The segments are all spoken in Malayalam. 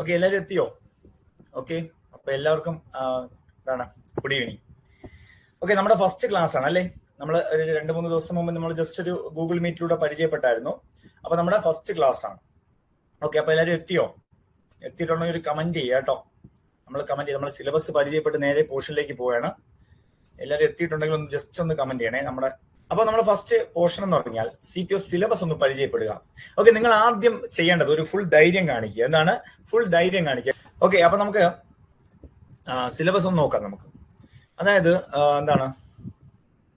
ഓക്കെ, എല്ലാവരും എത്തിയോ? ഓക്കെ, അപ്പൊ എല്ലാവർക്കും എന്താണ് ഗുഡ് ഈവനിങ്. ഓക്കെ, നമ്മുടെ ഫസ്റ്റ് ക്ലാസ് ആണ് അല്ലേ? നമ്മൾ ഒരു 2-3 ദിവസം മുമ്പ് നമ്മൾ ജസ്റ്റ് ഒരു ഗൂഗിൾ മീറ്റിലൂടെ പരിചയപ്പെട്ടായിരുന്നു. അപ്പൊ നമ്മുടെ ഫസ്റ്റ് ക്ലാസ് ആണ്. ഓക്കെ, അപ്പൊ എല്ലാവരും എത്തിയോ? എത്തിയിട്ടുണ്ടെങ്കിൽ ഒരു കമന്റ് ചെയ്യുക കേട്ടോ. നമ്മൾ സിലബസ് പരിചയപ്പെട്ട് നേരെ പോർഷനിലേക്ക് പോവുകയാണ്. എല്ലാവരും എത്തിയിട്ടുണ്ടെങ്കിൽ ഒന്ന് ജസ്റ്റ് ഒന്ന് കമന്റ് ചെയ്യണേ. അപ്പൊ നമ്മുടെ ഫസ്റ്റ് പോർഷൻ എന്ന് പറഞ്ഞാൽ CPO സിലബസ് ഒന്ന് പരിചയപ്പെടുക. ഓക്കെ, നിങ്ങൾ ആദ്യം ചെയ്യേണ്ടത് ഒരു ഫുൾ ധൈര്യം കാണിക്കുക. എന്താണ് ഫുൾ ധൈര്യം കാണിക്കുക? ഓക്കെ, അപ്പൊ നമുക്ക് സിലബസ് ഒന്ന് നോക്കാം. നമുക്ക് അതായത് എന്താണ്,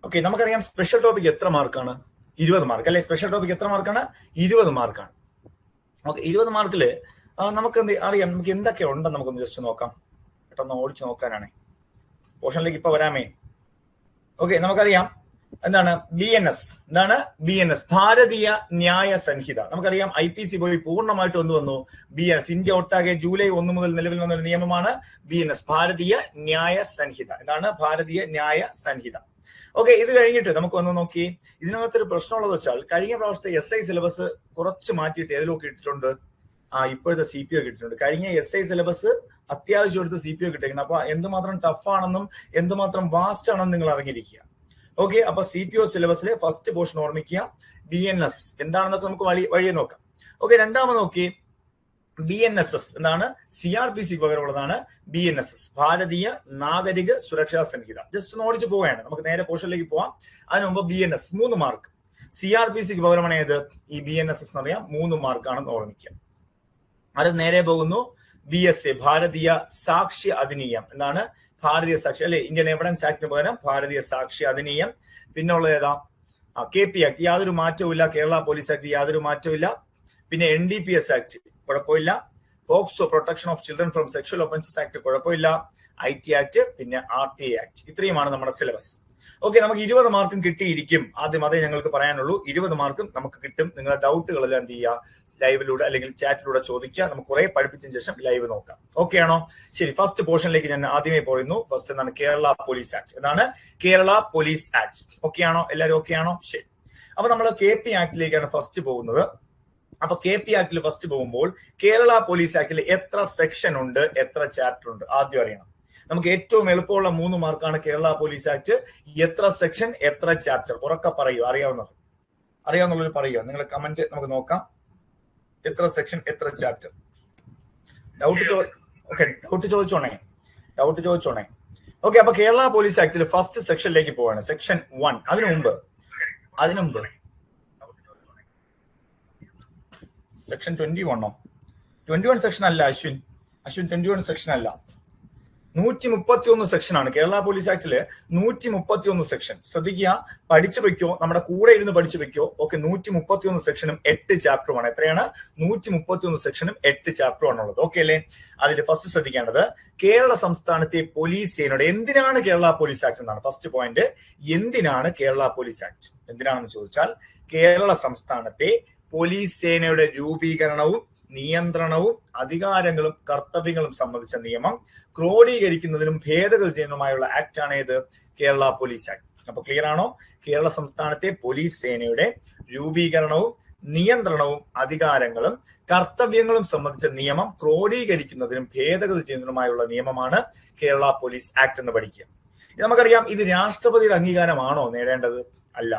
ഓക്കെ, നമുക്കറിയാം സ്പെഷ്യൽ ടോപ്പിക് എത്ര മാർക്കാണ്? 20 മാർക്ക് അല്ലെ? സ്പെഷ്യൽ ടോപ്പിക് എത്ര മാർക്കാണ്? 20 മാർക്കാണ്. ഓക്കെ, 20 മാർക്കില് നമുക്ക് അറിയാം നമുക്ക് എന്തൊക്കെ ഉണ്ടെന്ന് നമുക്കൊന്ന് ജസ്റ്റ് നോക്കാം. പെട്ടെന്ന് ഓടിച്ചു നോക്കാനാണ്. പോർഷനിലേക്ക് ഇപ്പൊ വരാമേ. ഓക്കെ, നമുക്കറിയാം എന്താണ് BNS. എന്താണ് BNS? ഭാരതീയ ന്യായ സംഹിത. നമുക്കറിയാം IPC പോയി പൂർണ്ണമായിട്ട് വന്നു BNS. ഇന്ത്യ ഒട്ടാകെ ജൂലൈ 1 മുതൽ നിലവിൽ വന്നൊരു നിയമമാണ് BNS, ഭാരതീയ ന്യായ സംഹിത. എന്താണ് ഭാരതീയ ന്യായ സംഹിത? ഓക്കെ, ഇത് കഴിഞ്ഞിട്ട് നമുക്ക് വന്ന് നോക്കി. ഇതിനകത്തൊരു പ്രശ്നമുള്ളത് വെച്ചാൽ കഴിഞ്ഞ പ്രാവശ്യത്തെ SI സിലബസ് കുറച്ച് മാറ്റിയിട്ട് ഏതിലൊക്കെ ഇട്ടിട്ടുണ്ട്? ഇപ്പോഴത്തെ CPO കിട്ടിയിട്ടുണ്ട്. കഴിഞ്ഞ SI സിലബസ് അത്യാവശ്യം എടുത്ത് CPO കിട്ടിയിരിക്കണം. അപ്പൊ എന്തുമാത്രം ടഫ് ആണെന്നും എന്തുമാത്രം വാസ്റ്റ് ആണെന്നും നിങ്ങൾ അറിഞ്ഞിരിക്കുക. ഓക്കെ, അപ്പൊ CPO സിലബസിലെ ഫസ്റ്റ് പോർഷൻ ഓർമ്മിക്കുക. BNS എന്താണെന്നൊക്കെ നമുക്ക് വഴിയെ നോക്കാം. ഓക്കെ, രണ്ടാമത് നോക്കി BNSS എന്താണ്? CRPC പകരമുള്ളതാണ് BNSS, ഭാരതീയ നാഗരിക സുരക്ഷാ സംഹിത. ജസ്റ്റ് ഒന്ന് ഓടിച്ചു പോവുകയാണ്. നമുക്ക് നേരെ പോർഷനിലേക്ക് പോവാം. അതിന് മുമ്പ് BNS 3 മാർക്ക്, CRPCക്ക് പകരമാണ് ഏത്? ഈ BNSS എന്നറിയാം 3 മാർക്കാണെന്ന് ഓർമ്മിക്കുക. അത് നേരെ പോകുന്നു BSA, ഭാരതീയ സാക്ഷ്യ അധിനിയം. എന്താണ് ഭാരതീയ സാക്ഷി അല്ലെ? ഇന്ത്യൻ എവിഡൻസ് ആക്ടിന് പകരം ഭാരതീയ സാക്ഷി അധിനിയം. പിന്നെ ഉള്ളത് ഏതാ? KP ആക്ട്, യാതൊരു മാറ്റവും ഇല്ല. കേരള പോലീസ് ആക്ട് യാതൊരു മാറ്റവും ഇല്ല. പിന്നെ NDPS ആക്ട് കുഴപ്പമില്ല. POCSO, protection of children from sexual offences act കുഴപ്പമില്ല. IT ആക്ട്, പിന്നെ RTA ആക്ട്. ഇത്രയുമാണ് നമ്മുടെ സിലബസ്. ഓക്കെ, നമുക്ക് 20 മാർക്കും കിട്ടിയിരിക്കും. ആദ്യം അതേ ഞങ്ങൾക്ക് പറയാനുള്ളൂ. 20 മാർക്കും നമുക്ക് കിട്ടും. നിങ്ങളുടെ ഡൗട്ടുകളെല്ലാം എന്ത് ചെയ്യുക? ലൈവിലൂടെ അല്ലെങ്കിൽ ചാറ്റിലൂടെ ചോദിക്കുക. നമുക്ക് കുറെ പഠിപ്പിച്ചതിന് ശേഷം ലൈവ് നോക്കാം. ഓക്കെ ആണോ? ശരി, ഫസ്റ്റ് പോർഷനിലേക്ക് ഞാൻ ആദ്യമേ പറയുന്നു. ഫസ്റ്റ് എന്താണ്? Kerala police act. എന്താണ് കേരള പോലീസ് ആക്ട്? ഓക്കെ ആണോ? എല്ലാവരും ഓക്കെ ആണോ? ശരി, അപ്പൊ നമ്മൾ KP ആക്ടിലേക്കാണ് ഫസ്റ്റ് പോകുന്നത്. അപ്പൊ KP ആക്ടിൽ ഫസ്റ്റ് പോകുമ്പോൾ കേരള പോലീസ് ആക്ടിൽ എത്ര സെക്ഷൻ ഉണ്ട്, എത്ര ചാപ്റ്റർ ഉണ്ട്? ആദ്യം അറിയണം. നമുക്ക് ഏറ്റവും എളുപ്പമുള്ള 3 മാർക്കാണ് കേരള പോലീസ് ആക്ട്. എത്ര സെക്ഷൻ, എത്ര ചാപ്റ്റർ? ഉറക്കെ പറയൂ. അറിയാവുന്നവർ പറയുക. നിങ്ങളുടെ കമന്റ് നമുക്ക് നോക്കാം. എത്ര സെക്ഷൻ, എത്ര ചാപ്റ്റർ? ഡൗട്ട് ചോദിച്ചോണേ. ഓക്കെ, അപ്പൊ കേരള പോലീസ് ആക്ടിൽ ഫസ്റ്റ് സെക്ഷനിലേക്ക് പോവാണ്. സെക്ഷൻ 1. അതിനു മുമ്പ് സെക്ഷൻ 21 21 സെക്ഷൻ അല്ല അശ്വിൻ 21 സെക്ഷൻ അല്ല, 131 സെക്ഷനാണ് കേരള പോലീസ് ആക്ടില്. 131 സെക്ഷൻ. ശ്രദ്ധിക്കുക, പഠിച്ചു വെക്കോ, നമ്മുടെ കൂടെ ഇരുന്ന് പഠിച്ചു വെക്കോ. ഓക്കെ, 131 സെക്ഷനും 8 ചാപ്റ്ററുമാണ്. എത്രയാണ്? 131 സെക്ഷനും 8 ചാപ്റ്ററുമാണ് ഉള്ളത്. ഓക്കെ അല്ലേ? അതിൽ ഫസ്റ്റ് ശ്രദ്ധിക്കേണ്ടത് കേരള സംസ്ഥാനത്തെ പോലീസ് സേനയുടെ, എന്തിനാണ് കേരള പോലീസ് ആക്ട് എന്നാണ് ഫസ്റ്റ് പോയിന്റ്. എന്തിനാണ് കേരള പോലീസ് ആക്ട്? എന്തിനാണെന്ന് ചോദിച്ചാൽ കേരള സംസ്ഥാനത്തെ പോലീസ് സേനയുടെ രൂപീകരണവും നിയന്ത്രണവും അധികാരങ്ങളും കർത്തവ്യങ്ങളും സംബന്ധിച്ച നിയമം ക്രോഡീകരിക്കുന്നതിനും ഭേദഗതി ചെയ്യുന്നതുമായുള്ള ആക്ട് ആണ് ഏത്? Kerala police act. അപ്പൊ ക്ലിയർ ആണോ? കേരള സംസ്ഥാനത്തെ പോലീസ് സേനയുടെ രൂപീകരണവും നിയന്ത്രണവും അധികാരങ്ങളും കർത്തവ്യങ്ങളും സംബന്ധിച്ച നിയമം ക്രോഡീകരിക്കുന്നതിനും ഭേദഗതി ചെയ്യുന്നതിനുമായുള്ള നിയമമാണ് കേരള പോലീസ് ആക്ട് എന്ന് പഠിക്കുക. നമുക്കറിയാം, ഇത് രാഷ്ട്രപതിയുടെ അംഗീകാരമാണോ നേടേണ്ടത്? അല്ല.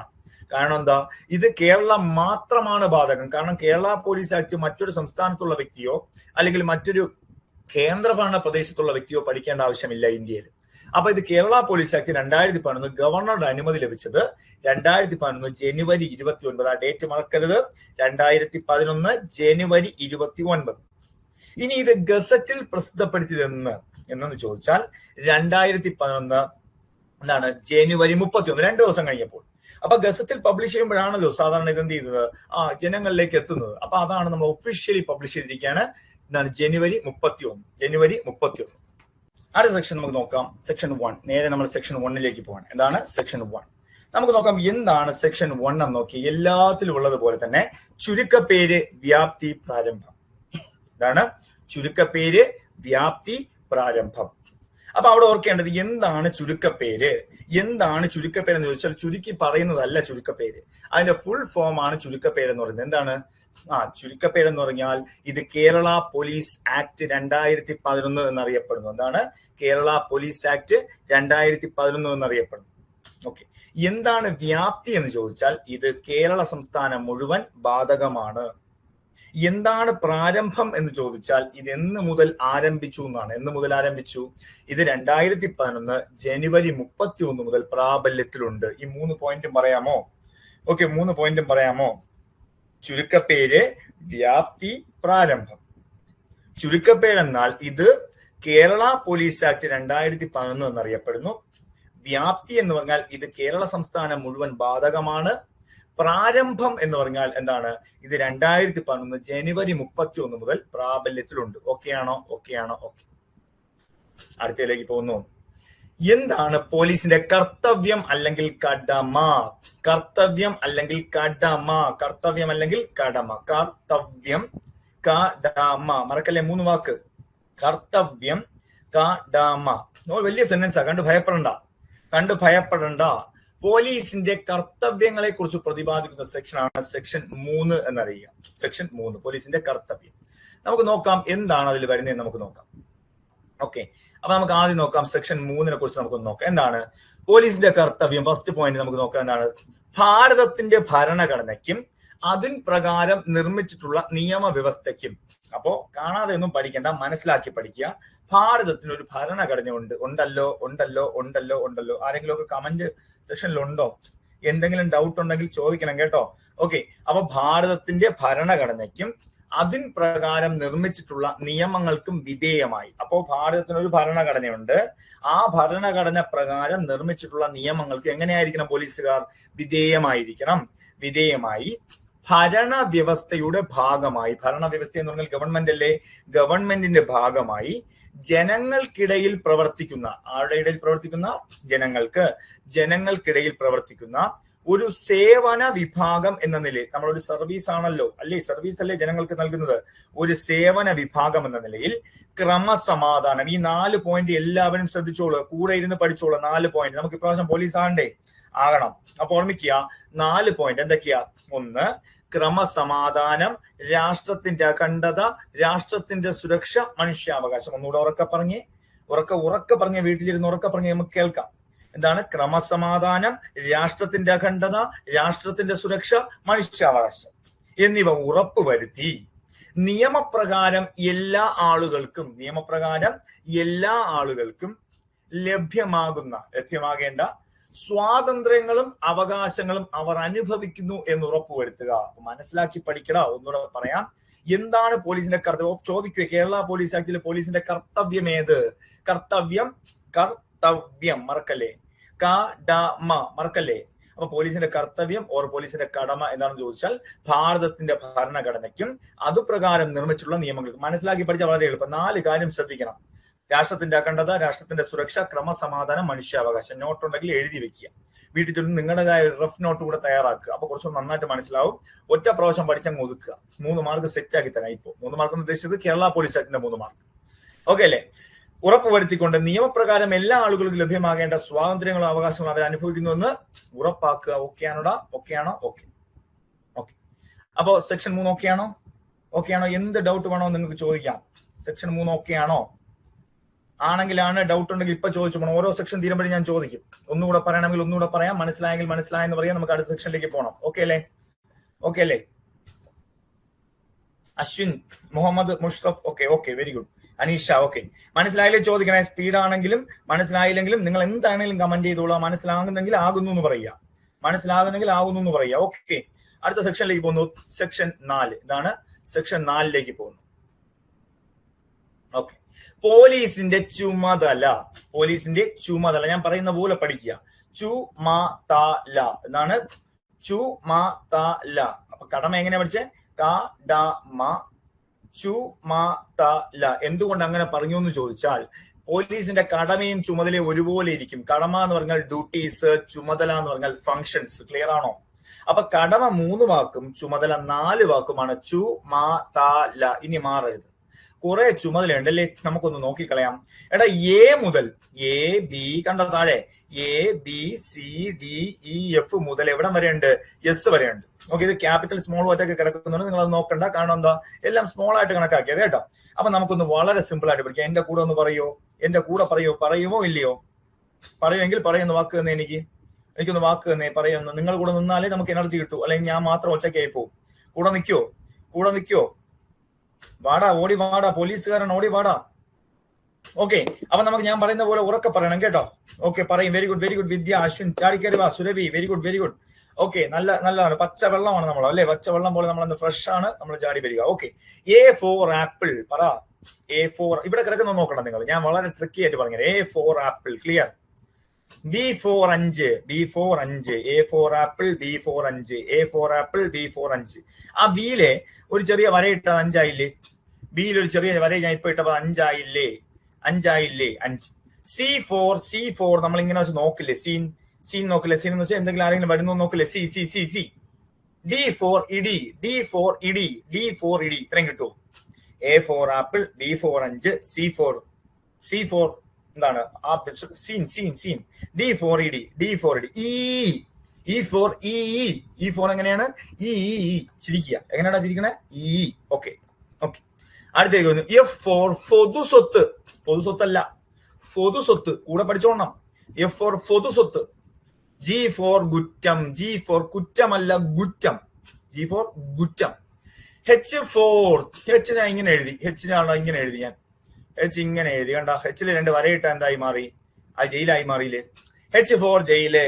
കാരണം എന്താ? ഇത് കേരളം മാത്രമാണ് ബാധകം. കാരണം കേരള പോലീസ് ആക്ട് മറ്റൊരു സംസ്ഥാനത്തുള്ള വ്യക്തിയോ അല്ലെങ്കിൽ മറ്റൊരു കേന്ദ്രഭരണ പ്രദേശത്തുള്ള വ്യക്തിയോ പഠിക്കേണ്ട ആവശ്യമില്ല ഇന്ത്യയിൽ. അപ്പൊ ഇത് കേരള പോലീസ് ആക്ട് 2011 ഗവർണറുടെ അനുമതി ലഭിച്ചത് 2011 ജനുവരി 29. ആ ഡേറ്റ് മറക്കരുത്. 2011 ജനുവരി 29. ഇനി ഇത് ഗസറ്റിൽ പ്രസിദ്ധപ്പെടുത്തിയതെന്ന് എന്നു ചോദിച്ചാൽ 2011 എന്താണ്? ജനുവരി 31, 2 ദിവസം കഴിഞ്ഞപ്പോൾ. അപ്പൊ ഗസറ്റിൽ പബ്ലിഷ് ചെയ്യുമ്പോഴാണല്ലോ സാധാരണ ഇതെന്ത് ചെയ്യുന്നത്? ജനങ്ങളിലേക്ക് എത്തുന്നത്. അപ്പൊ അതാണ് നമ്മൾ ഒഫീഷ്യലി പബ്ലിഷ് ചെയ്തിരിക്കുകയാണ്. എന്താണ്? ജനുവരി 31. അടുത്ത സെക്ഷൻ നമുക്ക് നോക്കാം. സെക്ഷൻ 1. നേരെ നമ്മൾ സെക്ഷൻ 1ലേക്ക് പോവാണ്. എന്താണ് സെക്ഷൻ 1? നമുക്ക് നോക്കാം എന്താണ് സെക്ഷൻ 1 എന്ന് നോക്കി. എല്ലാത്തിലും ഉള്ളതുപോലെ തന്നെ ചുരുക്കപ്പേര്, വ്യാപ്തി, പ്രാരംഭം. എന്താണ് ചുരുക്കപ്പേര്, വ്യാപ്തി, പ്രാരംഭം? അപ്പൊ അവിടെ ഓർക്കേണ്ടത് എന്താണ് ചുരുക്കപ്പേര്. എന്താണ് ചുരുക്കപ്പേര് എന്ന് ചോദിച്ചാൽ ചുരുക്കി പറയുന്നതല്ല ചുരുക്കപ്പേര്, അതിന്റെ ഫുൾ ഫോം ആണ് ചുരുക്കപ്പേര് എന്ന് പറയുന്നത്. എന്താണ് ചുരുക്കപ്പേര് എന്ന് പറഞ്ഞാൽ ഇത് കേരള പോലീസ് ആക്ട് 2011 എന്നറിയപ്പെടുന്നു. എന്താണ് കേരള പോലീസ് ആക്ട് 2011 എന്നറിയപ്പെടുന്നു. ഓക്കെ. എന്താണ് വ്യാപ്തി എന്ന് ചോദിച്ചാൽ ഇത് കേരള സംസ്ഥാനം മുഴുവൻ ബാധകമാണ്. എന്താണ് പ്രാരംഭം എന്ന് ചോദിച്ചാൽ ഇത് എന്ന് മുതൽ ആരംഭിച്ചു എന്നാണ്. എന്ന് മുതൽ ആരംഭിച്ചു? ഇത് 2011 ജനുവരി 31 മുതൽ പ്രാബല്യത്തിലുണ്ട്. ഈ 3 പോയിന്റും പറയാമോ? ഓക്കെ, 3 പോയിന്റും പറയാമോ? ചുരുക്കപ്പേര്, വ്യാപ്തി, പ്രാരംഭം. ചുരുക്കപ്പേരെന്നാൽ ഇത് കേരള പോലീസ് ആക്ട് 2011 എന്നറിയപ്പെടുന്നു. വ്യാപ്തി എന്ന് പറഞ്ഞാൽ ഇത് കേരള സംസ്ഥാനം മുഴുവൻ ബാധകമാണ്. പ്രാരംഭം എന്ന് പറഞ്ഞാൽ എന്താണ്? ഇത് 2011 ജനുവരി 31 മുതൽ പ്രാബല്യത്തിലുണ്ട്. ഓക്കെയാണോ? ഓക്കെയാണോ? ഓക്കെ. അടുത്തതിലേക്ക് പോകുന്നു. എന്താണ് പോലീസിന്റെ കർത്തവ്യം അല്ലെങ്കിൽ കടമ? കർത്തവ്യം അല്ലെങ്കിൽ കടമ. കർത്തവ്യം അല്ലെങ്കിൽ കടമ. കർത്തവ്യം, കടമ. മറക്കല്ലേ 3 വാക്ക്. കർത്തവ്യം, കടമ. വലിയ സെന്റൻസാ, കണ്ടു ഭയപ്പെടണ്ട. പോലീസിന്റെ കർത്തവ്യങ്ങളെ കുറിച്ച് പ്രതിപാദിക്കുന്ന സെക്ഷനാണ് സെക്ഷൻ 3 എന്നറിയുക. സെക്ഷൻ 3 പോലീസിന്റെ കർത്തവ്യം. നമുക്ക് നോക്കാം എന്താണ് അതിൽ വരുന്നതെന്ന് നമുക്ക് നോക്കാം. ഓക്കെ, അപ്പൊ നമുക്ക് ആദ്യം നോക്കാം സെക്ഷൻ 3 കുറിച്ച് നമുക്കൊന്ന് നോക്കാം. എന്താണ് പോലീസിന്റെ കർത്തവ്യം? ഫസ്റ്റ് പോയിന്റ് നമുക്ക് നോക്കാം. എന്താണ്? ഭാരതത്തിന്റെ ഭരണഘടനയ്ക്കും അതിൻ പ്രകാരം നിർമ്മിച്ചിട്ടുള്ള നിയമവ്യവസ്ഥയ്ക്കും. അപ്പോ കാണാതെ ഒന്നും പഠിക്കേണ്ട, മനസ്സിലാക്കി പഠിക്കുക. ഭാരതത്തിന് ഒരു ഭരണഘടന ഉണ്ടല്ലോ. ആരെങ്കിലും ഒക്കെ കമന്റ് സെക്ഷനിൽ ഉണ്ടോ? എന്തെങ്കിലും ഡൗട്ട് ഉണ്ടെങ്കിൽ ചോദിക്കണം കേട്ടോ. ഓക്കെ, അപ്പൊ ഭാരതത്തിന്റെ ഭരണഘടനയ്ക്കും അതിൻ പ്രകാരം നിർമ്മിച്ചിട്ടുള്ള നിയമങ്ങൾക്കും വിധേയമായി. അപ്പോ ഭാരതത്തിന് ഒരു ഭരണഘടനയുണ്ട്. ആ ഭരണഘടന പ്രകാരം നിർമ്മിച്ചിട്ടുള്ള നിയമങ്ങൾക്ക് എങ്ങനെയായിരിക്കണം പോലീസുകാർ? വിധേയമായി ഭരണവ്യവസ്ഥയുടെ ഭാഗമായി. ഭരണവ്യവസ്ഥ എന്ന് പറഞ്ഞാൽ ഗവൺമെന്റ് അല്ലേ? ഗവൺമെന്റിന്റെ ഭാഗമായി ജനങ്ങൾക്കിടയിൽ പ്രവർത്തിക്കുന്ന, ആരുടെ ഇടയിൽ പ്രവർത്തിക്കുന്ന? ജനങ്ങൾക്കിടയിൽ പ്രവർത്തിക്കുന്ന ഒരു സേവന വിഭാഗം എന്ന നിലയിൽ, നമ്മളൊരു സർവീസ് ആണല്ലോ അല്ലേ? സർവീസ് അല്ലേ ജനങ്ങൾക്ക് നൽകുന്നത്? ഒരു സേവന വിഭാഗം എന്ന നിലയിൽ ക്രമസമാധാനം. ഈ 4 പോയിന്റ് എല്ലാവരും ശ്രദ്ധിച്ചോളൂ, കൂടെ ഇരുന്ന് പഠിച്ചോളൂ. 4 പോയിന്റ്. നമുക്ക് ഇപ്രാവശ്യം പോലീസ് ആകണം. അപ്പൊ ഓർമ്മിക്കുക 4 പോയിന്റ് എന്തൊക്കെയാ? 1, ക്രമസമാധാനം, രാഷ്ട്രത്തിന്റെ അഖണ്ഡത, രാഷ്ട്രത്തിന്റെ സുരക്ഷ, മനുഷ്യാവകാശം. ഒന്നുകൂടെ ഉറക്കെ പറഞ്ഞ് വീട്ടിലിരുന്ന് ഉറക്കെ പറഞ്ഞ് നമുക്ക് കേൾക്കാം. എന്താണ്? ക്രമസമാധാനം, രാഷ്ട്രത്തിന്റെ അഖണ്ഡത, രാഷ്ട്രത്തിന്റെ സുരക്ഷ, മനുഷ്യാവകാശം എന്നിവ ഉറപ്പുവരുത്തി നിയമപ്രകാരം എല്ലാ ആളുകൾക്കും ലഭ്യമാകേണ്ട സ്വാതന്ത്ര്യങ്ങളും അവകാശങ്ങളും അവർ അനുഭവിക്കുന്നു എന്ന് ഉറപ്പുവരുത്തുക. മനസ്സിലാക്കി പഠിക്കടാ. ഒന്നുകൂടെ പറയാം. എന്താണ് പോലീസിന്റെ കർത്തവ്യം? ചോദിക്കുക, കേരള പോലീസ് ആക്ടിലെ പോലീസിന്റെ കർത്തവ്യം ഏത്? കർത്തവ്യം മറക്കല്ലേ? കടമ മറക്കല്ലേ? അപ്പൊ പോലീസിന്റെ കർത്തവ്യം ഓർ പോലീസിന്റെ കടമ എന്താണെന്ന് ചോദിച്ചാൽ ഭാരതത്തിന്റെ ഭരണഘടനയ്ക്കും അതുപ്രകാരം നിർമ്മിച്ചിട്ടുള്ള നിയമങ്ങൾക്ക്. മനസ്സിലാക്കി പഠിച്ചാൽ വളരെ എളുപ്പം. 4 കാര്യം ശ്രദ്ധിക്കണം. രാഷ്ട്രത്തിന്റെ അഖണ്ഡത, രാഷ്ട്രത്തിന്റെ സുരക്ഷ, ക്രമസമാധാനം, മനുഷ്യാവകാശം. നോട്ട് ഉണ്ടെങ്കിൽ എഴുതി വെക്കുക. വീട്ടിൽ ചെന്ന് നിങ്ങളുടേതായ റഫ് നോട്ട് കൂടെ തയ്യാറാക്കുക. അപ്പൊ കുറച്ചും നന്നായിട്ട് മനസ്സിലാവും. ഒറ്റ പ്രാവശ്യം പഠിച്ചങ്ങ് ഒതുക്കുക. 3 മാർക്ക് സെറ്റ് ആക്കി തരാം. ഇപ്പോ 3 മാർക്ക് എന്ന് ഉദ്ദേശിച്ചത് കേരള പോലീസ് ആക്ടിന്റെ 3 മാർക്ക്. ഓക്കെ അല്ലേ? ഉറപ്പുവരുത്തിക്കൊണ്ട് നിയമപ്രകാരം എല്ലാ ആളുകൾക്കും ലഭ്യമാകേണ്ട സ്വാതന്ത്ര്യങ്ങളും അവകാശങ്ങളും അവർ അനുഭവിക്കുന്നുവെന്ന് ഉറപ്പാക്കുക. ഓക്കെയാണോടാ? ഓക്കെയാണോ? ഓക്കെ. അപ്പോ സെക്ഷൻ 3 ഓക്കെയാണോ? എന്ത് ഡൗട്ട് വേണോ നിങ്ങൾക്ക് ചോദിക്കാം. സെക്ഷൻ 3 ഓക്കെയാണോ? ആണെങ്കിലാണ്, ഡൗട്ട് ഉണ്ടെങ്കിൽ ഇപ്പൊ ചോദിച്ചു പോകണം. ഓരോ സെക്ഷൻ തീരുമ്പോഴും ഞാൻ ചോദിക്കും. ഒന്നുകൂടെ പറയണമെങ്കിൽ ഒന്നുകൂടെ പറയാം. മനസ്സിലായെങ്കിൽ മനസ്സിലായെന്ന് പറയാം. നമുക്ക് അടുത്ത സെക്ഷനിലേക്ക് പോകണം. ഓക്കെ അല്ലേ? Ashwin, Muhammad Musharraf, okay very good. Aneesha, okay. മനസ്സിലായാലും ചോദിക്കണേ. സ്പീഡാണെങ്കിലും മനസ്സിലായില്ലെങ്കിലും നിങ്ങൾ എന്താണെങ്കിലും കമന്റ് ചെയ്തോളാം. മനസ്സിലാകുന്നെങ്കിൽ ആകുന്നു എന്ന് പറയുക. ഓക്കെ, അടുത്ത സെക്ഷനിലേക്ക് പോകുന്നു. സെക്ഷൻ 4. ഇതാണ് സെക്ഷൻ 4ലേക്ക് പോകുന്നു. ഓക്കെ, പോലീസിന്റെ ചുമതല ഞാൻ പറയുന്ന പോലെ പഠിക്കുക. ചുമതല എന്നാണ്. ചുമതല. അപ്പൊ കടമ എങ്ങനെയാ പഠിച്ചേ? കടമ, ചുമതല. എന്തുകൊണ്ട് അങ്ങനെ പറഞ്ഞു എന്ന് ചോദിച്ചാൽ പോലീസിന്റെ കടമയും ചുമതലയും ഒരുപോലെ ഇരിക്കും. കടമ എന്ന് പറഞ്ഞാൽ ഡ്യൂട്ടീസ്, ചുമതല എന്ന് പറഞ്ഞാൽ ഫങ്ഷൻസ്. ക്ലിയർ ആണോ? അപ്പൊ കടമ 3 വാക്കും ചുമതല 4 വാക്കുമാണ്. ചുമതല. ഇനി മാറരുത്. കുറെ ചുമതലയുണ്ട് അല്ലേ? നമുക്കൊന്ന് നോക്കിക്കളയാം. എടാ എ മുതൽ എ ബി കണ്ടോ താഴെ A B C D E F മുതൽ എവിടം വരെ ഉണ്ട്? എസ് വരെ ഉണ്ട്. ഓക്കെ, ഇത് ക്യാപിറ്റൽ സ്മോൾ ആയിട്ടൊക്കെ കിടക്കുന്നുണ്ട്. നിങ്ങൾ അത് നോക്കണ്ട, കാരണം എന്താ, എല്ലാം സ്മോൾ ആയിട്ട് കണക്കാക്കിയത് കേട്ടോ. അപ്പൊ നമുക്കൊന്ന് വളരെ സിമ്പിൾ ആയിട്ട് പഠിക്കാം. എന്റെ കൂടെ ഒന്ന് പറയോ, എന്റെ കൂടെ പറയോ, പറയുമോ ഇല്ലയോ? പറയുമെങ്കിൽ പറയുന്ന വാക്ക് തന്നെ എനിക്കൊന്ന് വാക്ക് തന്നെ പറയുന്നു. നിങ്ങൾ കൂടെ നിന്നാലേ നമുക്ക് എനർജി കിട്ടൂ, അല്ലെങ്കിൽ ഞാൻ മാത്രം ഒറ്റയ്ക്കായി പോകും. കൂടെ നിൽക്കോ? വാടാ, ഓടി വാടാ, പോലീസുകാരൻ ഓടി വാടാ. ഓക്കെ, അപ്പൊ നമുക്ക് ഞാൻ പറയുന്ന പോലെ ഉറക്കെ പറയണം കേട്ടോ. ഓക്കെ, പറയും. വെരി ഗുഡ് വിദ്യ, അശ്വിൻ ചാടിക്കറി വാ, സുരഭി വെരി ഗുഡ്. ഓക്കെ, നല്ലതാണ്. പച്ച വെള്ളമാണ് നമ്മൾ അല്ലെ, പച്ച വെള്ളം പോലെ നമ്മൾ ഫ്രഷ് ആണ്, നമ്മൾ ചാടി വരിക. ഓക്കെ, എ ഫോർ ആപ്പിൾ പറ. എ ഫോർ ഇവിടെ കിടക്കുന്ന നോക്കണം നിങ്ങൾ, ഞാൻ വളരെ ട്രിക്കി ആയിട്ട് പറഞ്ഞു. A for apple clear. B for 5 A for apple B for 5 A for apple B for 5. ആ ബിയിലെ ഒരു ചെറിയ വരയിട്ട 5 ആയില്ലേ? ബിയിൽ ഒരു ചെറിയ വര ഞാൻ ഇപ്പൊ ഇട്ടപ്പോ 5 ആയില്ലേ? 5. സി ഫോർ നമ്മൾ ഇങ്ങനെ വെച്ച് നോക്കില്ലേ? സീൻ നോക്കില്ലേ? സീൻ എന്ന് വെച്ചാൽ എന്തെങ്കിലും ആരെങ്കിലും വരുന്നു നോക്കില്ലേ? സി. ഡി ഫോർ ഇഡി ഇത്രയും കിട്ടുമോ? A for apple B for 5 C for എന്താണ്? സീൻ ഡി ഫോർ ഇഡി ഇ ഫോർ എങ്ങനെയാണ്? ഇ ചിരിക്കുക. എങ്ങനെയാടാ ചിരിക്കണേ? ഓക്കെ. അടുത്തേക്ക് വന്നു എഫ് ഫോർ പൊതുസ്വത്തല്ല, പൊതുസ്വത്ത് കൂടെ പഠിച്ചോണം. എഫ് ഫോർ പൊതുസ്വത്ത്. ജി ഫോർ കുറ്റമല്ല, ഗുറ്റം. ജി ഫോർ ഗുറ്റം. എച്ച് ഞാൻ ഇങ്ങനെ എഴുതി. ഞാൻ എച്ച് ഇങ്ങനെ എഴുതി കണ്ട. എച്ചില് 2 വരയിട്ട എന്തായി മാറി? ആ ജയിലായി മാറിയില്ലേ? എച്ച് ഫോർ ജയില്.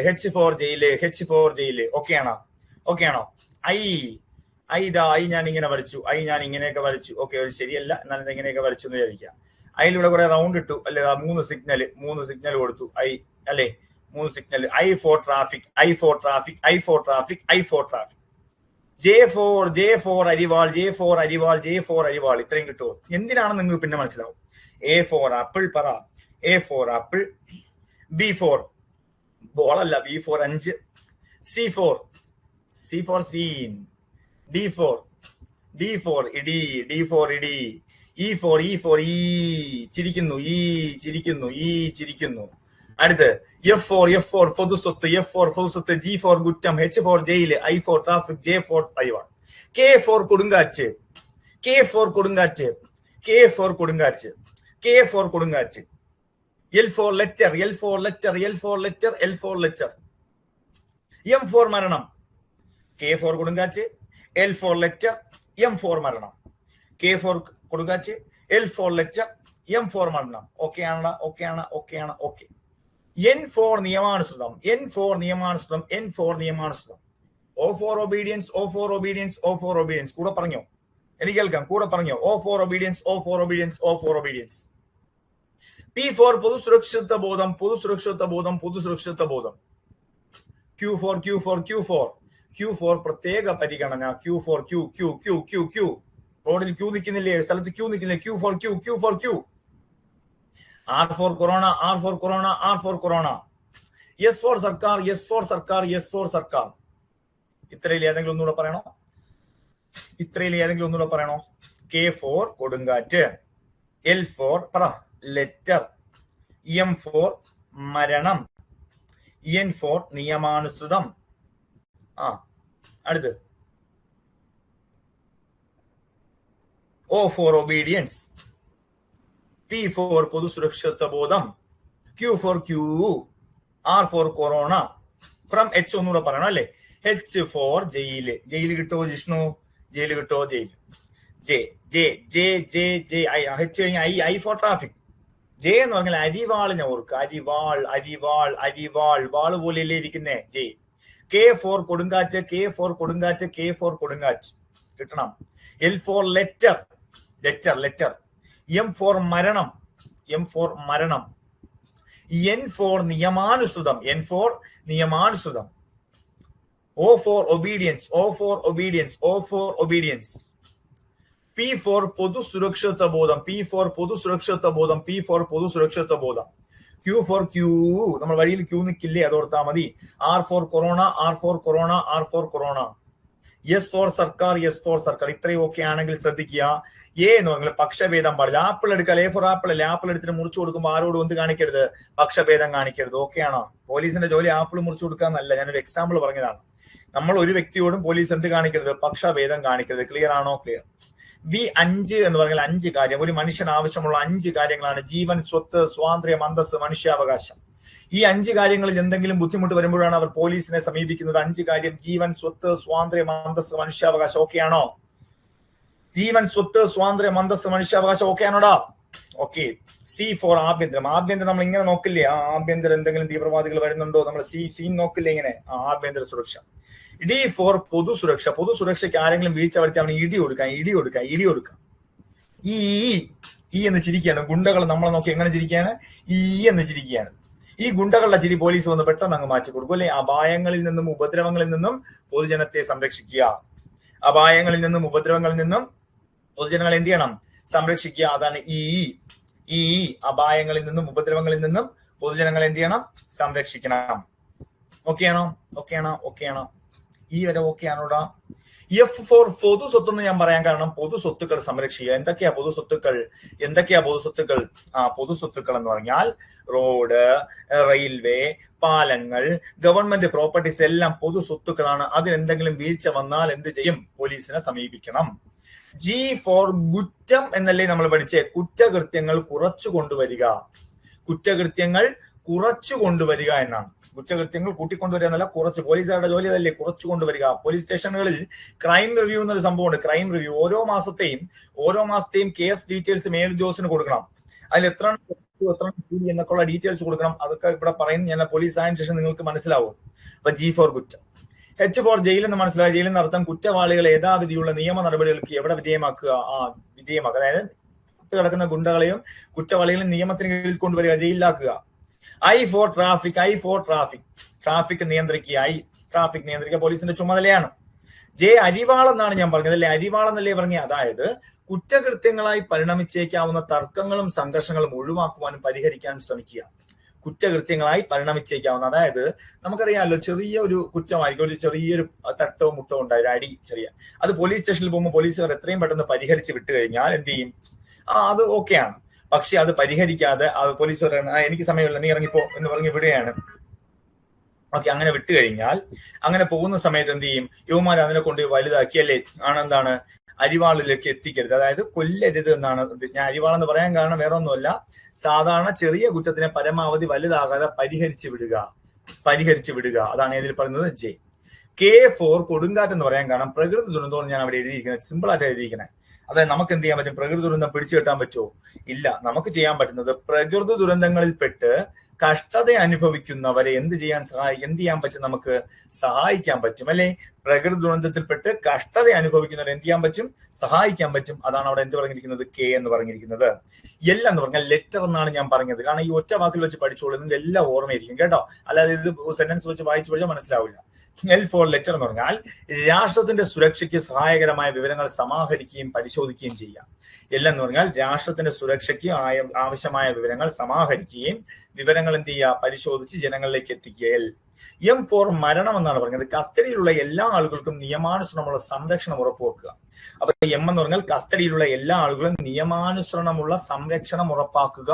ഓക്കെയാണോ? ഐ ഞാൻ ഇങ്ങനെ വരച്ചു. ഞാൻ ഇങ്ങനെയൊക്കെ വരച്ചു. ഓക്കെ, ഒരു ശരിയല്ല, എന്നാലും ഇങ്ങനെയൊക്കെ വരച്ചു എന്ന് വിചാരിക്കാം. അതിലൂടെ കുറെ റൗണ്ട് ഇട്ടു അല്ലെ? 3 സിഗ്നൽ കൊടുത്തു. അല്ലെ? 3 signal. I for traffic. J for അരിവാൾ. ഇത്രയും കിട്ടുമോ? എന്തിനാണ് നിങ്ങൾക്ക് പിന്നെ മനസ്സിലാവും. എ ഫോർ ആപ്പിൾ പറ. A for apple. B for ബോളല്ല, B for 5. C for scene. D for ഇടി. ഇ ഫോർ ചിരിക്കുന്നു. അടുത്ത് എഫ് ഫോർ പൊതുസ്വത്ത്. ജി ഫോർ ഗുറ്റം. എച്ച് ഫോർ ജയില്. I for traffic. J for അരിവാൾ. കെ ഫോർ കൊടുങ്കാറ്റ്. L for letter. M for മരണം. കെ ഫോർ കൊടുങ്കാറ്റ്. L for letter. M for മരണം. കെ ഫോർ കൊടുങ്കാറ്റ്. L for letter. M for മരണം. ഓക്കെയാണ്. എൻ ഫോർ നിയമാനുസൃതം. O for obedience. കൂടെ പറഞ്ഞോ? എനിക്ക് കേൾക്കാം. കൂടെ പറഞ്ഞോ? O for obedience. P for പൊതുസുരക്ഷിത ബോധം. ക്യൂ ഫോർ പ്രത്യേക പരിഗണന. ക്യൂ റോഡിൽ ക്യൂ നിൽക്കുന്നില്ലേ? സ്ഥലത്ത് ക്യൂ നിൽക്കുന്നില്ലേ? Q for Q. R for corona. S for സർക്കാർ. ഇത്രയിൽ ഏതെങ്കിലും ഒന്നുകൂടെ പറയണോ? കെ ഫോർ കൊടുങ്കാറ്റ്. എൽ ഫോർ പറ ലെറ്റർ. എം ഫോർ മരണം. എൻ ഫോർ നിയമാനുസൃതം. അടുത്ത് O for obedience. P for പൊതുസുരക്ഷിത ബോധം. Q for Q. R for corona. From H ഒന്നുകൂടെ പറയണം അല്ലെ? എച്ച് ഫോർ ജയില്. കിട്ടുമോ ജിഷ്ണു? ജയില്. എച്ച് കഴിഞ്ഞ ഐ ഫോർ ട്രാഫിക്. ജെ എന്ന് പറഞ്ഞാൽ അരിവാളിനെ ഓർക്ക്. അരിവാൾ വാള് പോലെയല്ലേ ഇരിക്കുന്നേ? ജെ. കെ ഫോർ കൊടുങ്കാറ്റ്. കിട്ടണം. L for letter. M for മരണം. എൻ ഫോർ നിയമാനുസൃതം. O for obedience. P for പൊതുസുരക്ഷിത ബോധം. Q for queue. നമ്മൾ വഴിയിൽ ക്യൂ നിൽക്കില്ലേ? അതോർത്താ മതി. R for corona. S for സർക്കാർ, യെസ് ഫോർ സർക്കാർ. ഇത്രയും ഓക്കെ ആണെങ്കിൽ ശ്രദ്ധിക്കുക. എ എന്ന് പറഞ്ഞാൽ പക്ഷഭേദം പാടില്ല. ആപ്പിൾ എടുക്കുക, എ ഫോർ ആപ്പിൾ അല്ലേ. ആപ്പിൾ എടുത്തിട്ട് മുറിച്ചു കൊടുക്കുമ്പോൾ ആരോടും എന്ത് കാണിക്കരുത്? പക്ഷഭേദം കാണിക്കരുത്. ഓക്കെ ആണോ? പോലീസിന്റെ ജോലി ആപ്പിൾ മുറിച്ചു കൊടുക്കുക എന്നല്ല, ഞാനൊരു എക്സാമ്പിൾ പറഞ്ഞതാണ്. നമ്മൾ ഒരു വ്യക്തിയോടും പോലീസ് എന്ത് കാണിക്കരുത്? പക്ഷഭേദം കാണിക്കരുത്. ക്ലിയർ ആണോ? ക്ലിയർ. ബി 5 എന്ന് പറഞ്ഞാൽ 5 കാര്യം. ഒരു മനുഷ്യന് ആവശ്യമുള്ള 5 കാര്യങ്ങളാണ്: ജീവൻ, സ്വത്ത്, സ്വാതന്ത്ര്യം, അന്തസ്സ്, മനുഷ്യാവകാശം. ഈ 5 കാര്യങ്ങളിൽ എന്തെങ്കിലും ബുദ്ധിമുട്ട് വരുമ്പോഴാണ് അവർ പോലീസിനെ സമീപിക്കുന്നത്. 5 കാര്യം: ജീവൻ, സ്വത്ത്, സ്വാതന്ത്ര്യം, അന്തസ്സ്, മനുഷ്യാവകാശം. ഓക്കെ ആണോ? ജീവൻ, സ്വത്ത്, സ്വാതന്ത്ര്യം, അന്തസ്സ്, മനുഷ്യാവകാശം. ഓക്കെ ആണോടാ? ഓക്കെ. സി ഫോർ ആഭ്യന്തരം. ആഭ്യന്തരം നമ്മൾ ഇങ്ങനെ നോക്കില്ലേ? ആഭ്യന്തരം എന്തെങ്കിലും തീവ്രവാദികൾ വരുന്നുണ്ടോ? നമ്മൾ സി നോക്കില്ലേ ഇങ്ങനെ? ആഭ്യന്തര സുരക്ഷ. D four പൊതുസുരക്ഷ. പൊതുസുരക്ഷയ്ക്ക് ആരെങ്കിലും വീഴ്ച വരുത്തി അവന് ഇടി കൊടുക്കാം. ഈ എന്ന് ചിരിക്കുകയാണ്. ഗുണ്ടകൾ നമ്മളെ നോക്കി എങ്ങനെ ചിരിക്കുകയാണ്? ഈ എന്ന് ചിരിക്കുകയാണ്. ഈ ഗുണ്ടകളുടെ ചിരി പോലീസ് വന്ന് പെട്ടെന്ന് അങ്ങ് മാറ്റി കൊടുക്കും അല്ലെ? അപായങ്ങളിൽ നിന്നും ഉപദ്രവങ്ങളിൽ നിന്നും പൊതുജനത്തെ സംരക്ഷിക്കുക. അപായങ്ങളിൽ നിന്നും ഉപദ്രവങ്ങളിൽ നിന്നും പൊതുജനങ്ങൾ എന്ത് ചെയ്യണം? സംരക്ഷിക്കുക. അതാണ് ഈ അപായങ്ങളിൽ നിന്നും ഉപദ്രവങ്ങളിൽ നിന്നും പൊതുജനങ്ങൾ എന്ത് ചെയ്യണം? സംരക്ഷിക്കണം. ഓക്കെയാണോ? ഈ വരെ ഓക്കെ ആണോടാ? എഫ് ഫോർ പൊതു സ്വത്ത് എന്ന് ഞാൻ പറയാൻ കാരണം പൊതു സ്വത്തുക്കൾ സംരക്ഷിക്കുക. എന്തൊക്കെയാ പൊതുസ്വത്തുക്കൾ? പൊതുസ്വത്തുക്കൾ എന്ന് പറഞ്ഞാൽ റോഡ്, റെയിൽവേ, പാലങ്ങൾ, ഗവൺമെന്റ് പ്രോപ്പർട്ടീസ് എല്ലാം പൊതു സ്വത്തുക്കളാണ്. അതിനെന്തെങ്കിലും വീഴ്ച വന്നാൽ എന്ത് ചെയ്യും? പോലീസിനെ സമീപിക്കണം. ജി ഫോർ കുറ്റം എന്നല്ലേ നമ്മൾ പഠിച്ചേ? കുറ്റകൃത്യങ്ങൾ കുറച്ചു കൊണ്ടുവരിക എന്നാണ്. കുറ്റകൃത്യങ്ങൾ കൂട്ടിക്കൊണ്ടുവരിക എന്നല്ല, കുറച്ച്. പോലീസുകാരുടെ ജോലി അതല്ലേ? കുറച്ചു കൊണ്ടുവരിക. പോലീസ് സ്റ്റേഷനുകളിൽ ക്രൈം റിവ്യൂ എന്നൊരു സംഭവമുണ്ട്. ക്രൈം റിവ്യൂ ഓരോ മാസത്തെയും കേസ് ഡീറ്റെയിൽസ് മേലുദ്യോഗസ്ഥന് കൊടുക്കണം. അതിൽ എത്ര എന്നൊക്കെയുള്ള ഡീറ്റെയിൽസ് കൊടുക്കണം. അതൊക്കെ ഇവിടെ പറയുന്നത് ഞാൻ പോലീസ് ആയതിനു ശേഷം നിങ്ങൾക്ക് മനസ്സിലാവും. അപ്പൊ ജി ഫോർ കുറ്റം. എച്ച് ഫോർ ജയിൽ എന്ന് മനസ്സിലായി. ജയിലിൽ നടത്താൻ കുറ്റവാളികളെ യഥാവിധിയുള്ള നിയമ നടപടികൾക്ക് എവിടെ വിധേയമാക്കുക? അതായത് കിടക്കുന്ന ഗുണ്ടകളെയും കുറ്റവാളികളെയും നിയമത്തിന് കീഴിൽ കൊണ്ടുവരിക, ജയിലിലാക്കുക. ഐ ഫോർ ട്രാഫിക് നിയന്ത്രിക്കുക. ട്രാഫിക് നിയന്ത്രിക്കുക പോലീസിന്റെ ചുമതലയാണ്. ജെ അരിവാളെന്നാണ് ഞാൻ പറഞ്ഞത് അല്ലെ? അരിവാളെന്നല്ലേ പറഞ്ഞ? അതായത് കുറ്റകൃത്യങ്ങളായി പരിണമിച്ചേക്കാവുന്ന തർക്കങ്ങളും സംഘർഷങ്ങളും ഒഴിവാക്കുവാനും പരിഹരിക്കാനും ശ്രമിക്കുക. കുറ്റകൃത്യങ്ങളായി പരിണമിച്ചേക്കാവുന്ന, അതായത് നമുക്കറിയാമല്ലോ, ചെറിയ ഒരു കുറ്റമായിരിക്കും, ഒരു ചെറിയൊരു തട്ടോ മുട്ടോ ഉണ്ടായി, ഒരു അടി ചെറിയ, അത് പോലീസ് സ്റ്റേഷനിൽ പോകുമ്പോൾ പോലീസുകാർ എത്രയും പെട്ടെന്ന് പരിഹരിച്ച് വിട്ടു കഴിഞ്ഞാൽ എന്ത് ചെയ്യും? അത് ഓക്കെയാണ്. പക്ഷെ അത് പരിഹരിക്കാതെ പോലീസ് പറയുന്നത് എനിക്ക് സമയമില്ല, നീ ഇറങ്ങിപ്പോ എന്ന് പറഞ്ഞ് വിടുകയാണ്. ഓക്കെ, അങ്ങനെ വിട്ടുകഴിഞ്ഞാൽ അങ്ങനെ പോകുന്ന സമയത്ത് എന്ത് ചെയ്യും? യുവമാർ അതിനെ കൊണ്ട് വലുതാക്കി അല്ലേ എന്താണ് അരിവാളിലേക്ക് എത്തിക്കരുത്, അതായത് കൊല്ലരുത് എന്നാണ്. ഞാൻ അരിവാളെന്ന് പറയാൻ കാരണം വേറെ ഒന്നുമല്ല, സാധാരണ ചെറിയ കുറ്റത്തിനെ പരമാവധി വലുതാകാതെ പരിഹരിച്ചു വിടുക. അതാണ് ഇതിൽ പറയുന്നത് ജെ. കെ ഫോർ കൊടുങ്കാറ്റ് എന്ന് പറയാൻ കാരണം പ്രകൃതി ദുരന്തം ഞാൻ അവിടെ എഴുതിയിരിക്കുന്നത്, സിമ്പിൾ ആയിട്ട് എഴുതിയിരിക്കുന്നത്. അതായത് നമുക്ക് എന്ത് ചെയ്യാൻ പറ്റും? പ്രകൃതി ദുരന്തം പിടിച്ചു കെട്ടാൻ പറ്റുമോ? ഇല്ല. നമുക്ക് ചെയ്യാൻ പറ്റുന്നത് പ്രകൃതി ദുരന്തങ്ങളിൽപ്പെട്ട് കഷ്ടത അനുഭവിക്കുന്നവരെ എന്ത് ചെയ്യാൻ പറ്റും? നമുക്ക് സഹായിക്കാൻ പറ്റും അല്ലെ? പ്രകൃതി ദുരന്തത്തിൽപ്പെട്ട് കഷ്ടത അനുഭവിക്കുന്നവരെ എന്ത് ചെയ്യാൻ പറ്റും? സഹായിക്കാൻ പറ്റും. അതാണ് അവിടെ എന്ത് പറഞ്ഞിരിക്കുന്നത്? കെ എന്ന് പറഞ്ഞിരിക്കുന്നത്. എൽ എന്ന് പറഞ്ഞാൽ ലെറ്റർ എന്നാണ് ഞാൻ പറഞ്ഞത്. കാരണം ഈ ഒറ്റ വാക്കിൽ വെച്ച് പഠിച്ചോളൂ, നിങ്ങൾക്ക് എല്ലാം ഓർമ്മയായിരിക്കും കേട്ടോ. അല്ലാതെ ഇത് സെന്റൻസ് വെച്ച് വായിച്ചു പഠിച്ചാൽ മനസ്സിലാവില്ല. എൽ ഫോർ ലെറ്റർ എന്ന് പറഞ്ഞാൽ രാഷ്ട്രത്തിന്റെ സുരക്ഷയ്ക്ക് സഹായകരമായ വിവരങ്ങൾ സമാഹരിക്കുകയും പരിശോധിക്കുകയും ചെയ്യാം. എൽ എന്ന് പറഞ്ഞാൽ രാഷ്ട്രത്തിന്റെ സുരക്ഷയ്ക്ക് ആവശ്യമായ വിവരങ്ങൾ സമാഹരിക്കുകയും വിവരങ്ങൾ എന്ത് ചെയ്യുക? പരിശോധിച്ച് ജനങ്ങളിലേക്ക് എത്തിക്കുക. എം ഫോർ മരണം എന്നാണ് പറഞ്ഞത്. കസ്റ്റഡിയിലുള്ള എല്ലാ ആളുകൾക്കും നിയമാനുസരണമുള്ള സംരക്ഷണം ഉറപ്പുവെക്കുക. അപ്പൊ എം എന്ന് പറഞ്ഞാൽ കസ്റ്റഡിയിലുള്ള എല്ലാ ആളുകളും നിയമാനുസരണമുള്ള സംരക്ഷണം ഉറപ്പാക്കുക.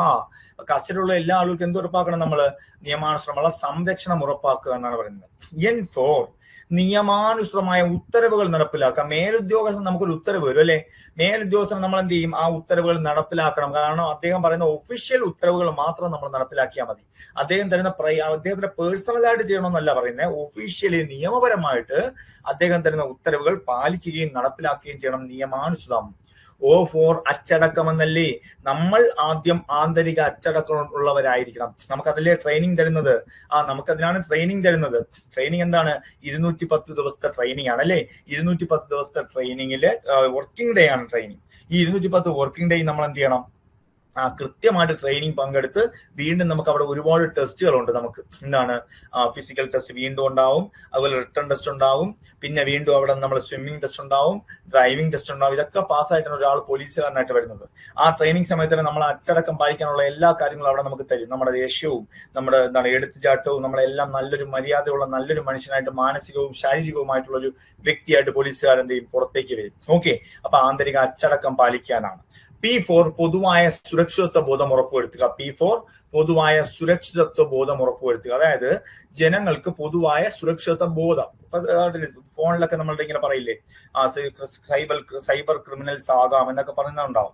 കസ്റ്റഡിയിലുള്ള എല്ലാ ആളുകൾക്കും എന്ത് ഉറപ്പാക്കണം? നമ്മൾ നിയമാനുസരണമുള്ള സംരക്ഷണം ഉറപ്പാക്കുക എന്നാണ് പറയുന്നത്. എൻ ഫോർ നിയമാനുസൃതമായ ഉത്തരവുകൾ നടപ്പിലാക്കുക. മേലുദ്യോഗസ്ഥൻ നമുക്കൊരു ഉത്തരവ് വരും അല്ലെ? മേലുദ്യോഗസ്ഥൻ നമ്മൾ എന്ത് ചെയ്യും? ആ ഉത്തരവുകൾ നടപ്പിലാക്കണം. കാരണം അദ്ദേഹം പറയുന്ന ഒഫീഷ്യൽ ഉത്തരവുകൾ മാത്രം നമ്മൾ നടപ്പിലാക്കിയാൽ മതി. അദ്ദേഹത്തിന്റെ പേഴ്സണലായിട്ട് ചെയ്യണമെന്നല്ല പറയുന്നത്, ഒഫീഷ്യലി നിയമപരമായിട്ട് അദ്ദേഹം തരുന്ന ഉത്തരവുകൾ പാലിക്കുകയും നടപ്പിലാക്കുകയും ചെയ്യണം, നിയമാനുസൃതം. ഓ ഫോർ അച്ചടക്കം എന്നല്ലേ? നമ്മൾ ആദ്യം ആന്തരിക അച്ചടക്കം ഉള്ളവരായിരിക്കണം. നമുക്കതല്ലേ ട്രെയിനിങ് തരുന്നത്? നമുക്കതിനാണ് ട്രെയിനിങ് തരുന്നത്. ട്രെയിനിങ് എന്താണ്? 210 ദിവസത്തെ ട്രെയിനിങ് ആണ് അല്ലെ? 210 ദിവസത്തെ ട്രെയിനിങ്ങില് വർക്കിംഗ് ഡേ ആണ് ട്രെയിനിങ്. ഈ 210 വർക്കിംഗ് ഡേ നമ്മൾ എന്ത് ചെയ്യണം? കൃത്യമായിട്ട് ട്രെയിനിങ് പങ്കെടുത്ത് വീണ്ടും നമുക്ക് അവിടെ ഒരുപാട് ടെസ്റ്റുകളുണ്ട്. നമുക്ക് എന്താണ് ഫിസിക്കൽ ടെസ്റ്റ് വീണ്ടും ഉണ്ടാവും, അതുപോലെ റിട്ടേൺ ടെസ്റ്റ് ഉണ്ടാവും, പിന്നെ വീണ്ടും അവിടെ നമ്മൾ സ്വിമ്മിംഗ് ടെസ്റ്റ് ഉണ്ടാവും, ഡ്രൈവിംഗ് ടെസ്റ്റ് ഉണ്ടാവും. ഇതൊക്കെ പാസ്സായിട്ടാണ് ഒരാൾ പോലീസുകാരനായിട്ട് വരുന്നത്. ആ ട്രെയിനിങ് സമയത്ത് തന്നെ നമ്മൾ അച്ചടക്കം പാലിക്കാനുള്ള എല്ലാ കാര്യങ്ങളും അവിടെ നമുക്ക് തരും. നമ്മുടെ ദേഷ്യവും നമ്മുടെ എടുത്തുചാട്ടവും നമ്മളെല്ലാം നല്ലൊരു മര്യാദയുള്ള നല്ലൊരു മനുഷ്യനായിട്ട് മാനസികവും ശാരീരികവുമായിട്ടുള്ള ഒരു വ്യക്തിയായിട്ട് പോലീസുകാരൻ എന്ത് ചെയ്യും, പുറത്തേക്ക് വരും. ഓക്കെ, അപ്പൊ ആന്തരിക അച്ചടക്കം പാലിക്കാനാണ്. P4 പൊതുവായ സുരക്ഷിതത്വ ബോധം ഉറപ്പുവരുത്തുക. P4 പൊതുവായ സുരക്ഷിതത്വ ബോധം ഉറപ്പുവരുത്തുക. അതായത് ജനങ്ങൾക്ക് പൊതുവായ സുരക്ഷിതത്വ ബോധം. ഫോണിലൊക്കെ നമ്മളുടെ ഇങ്ങനെ പറയില്ലേ, സൈബർ ക്രിമിനൽസ് ആകാം എന്നൊക്കെ പറയുന്നുണ്ടാവും.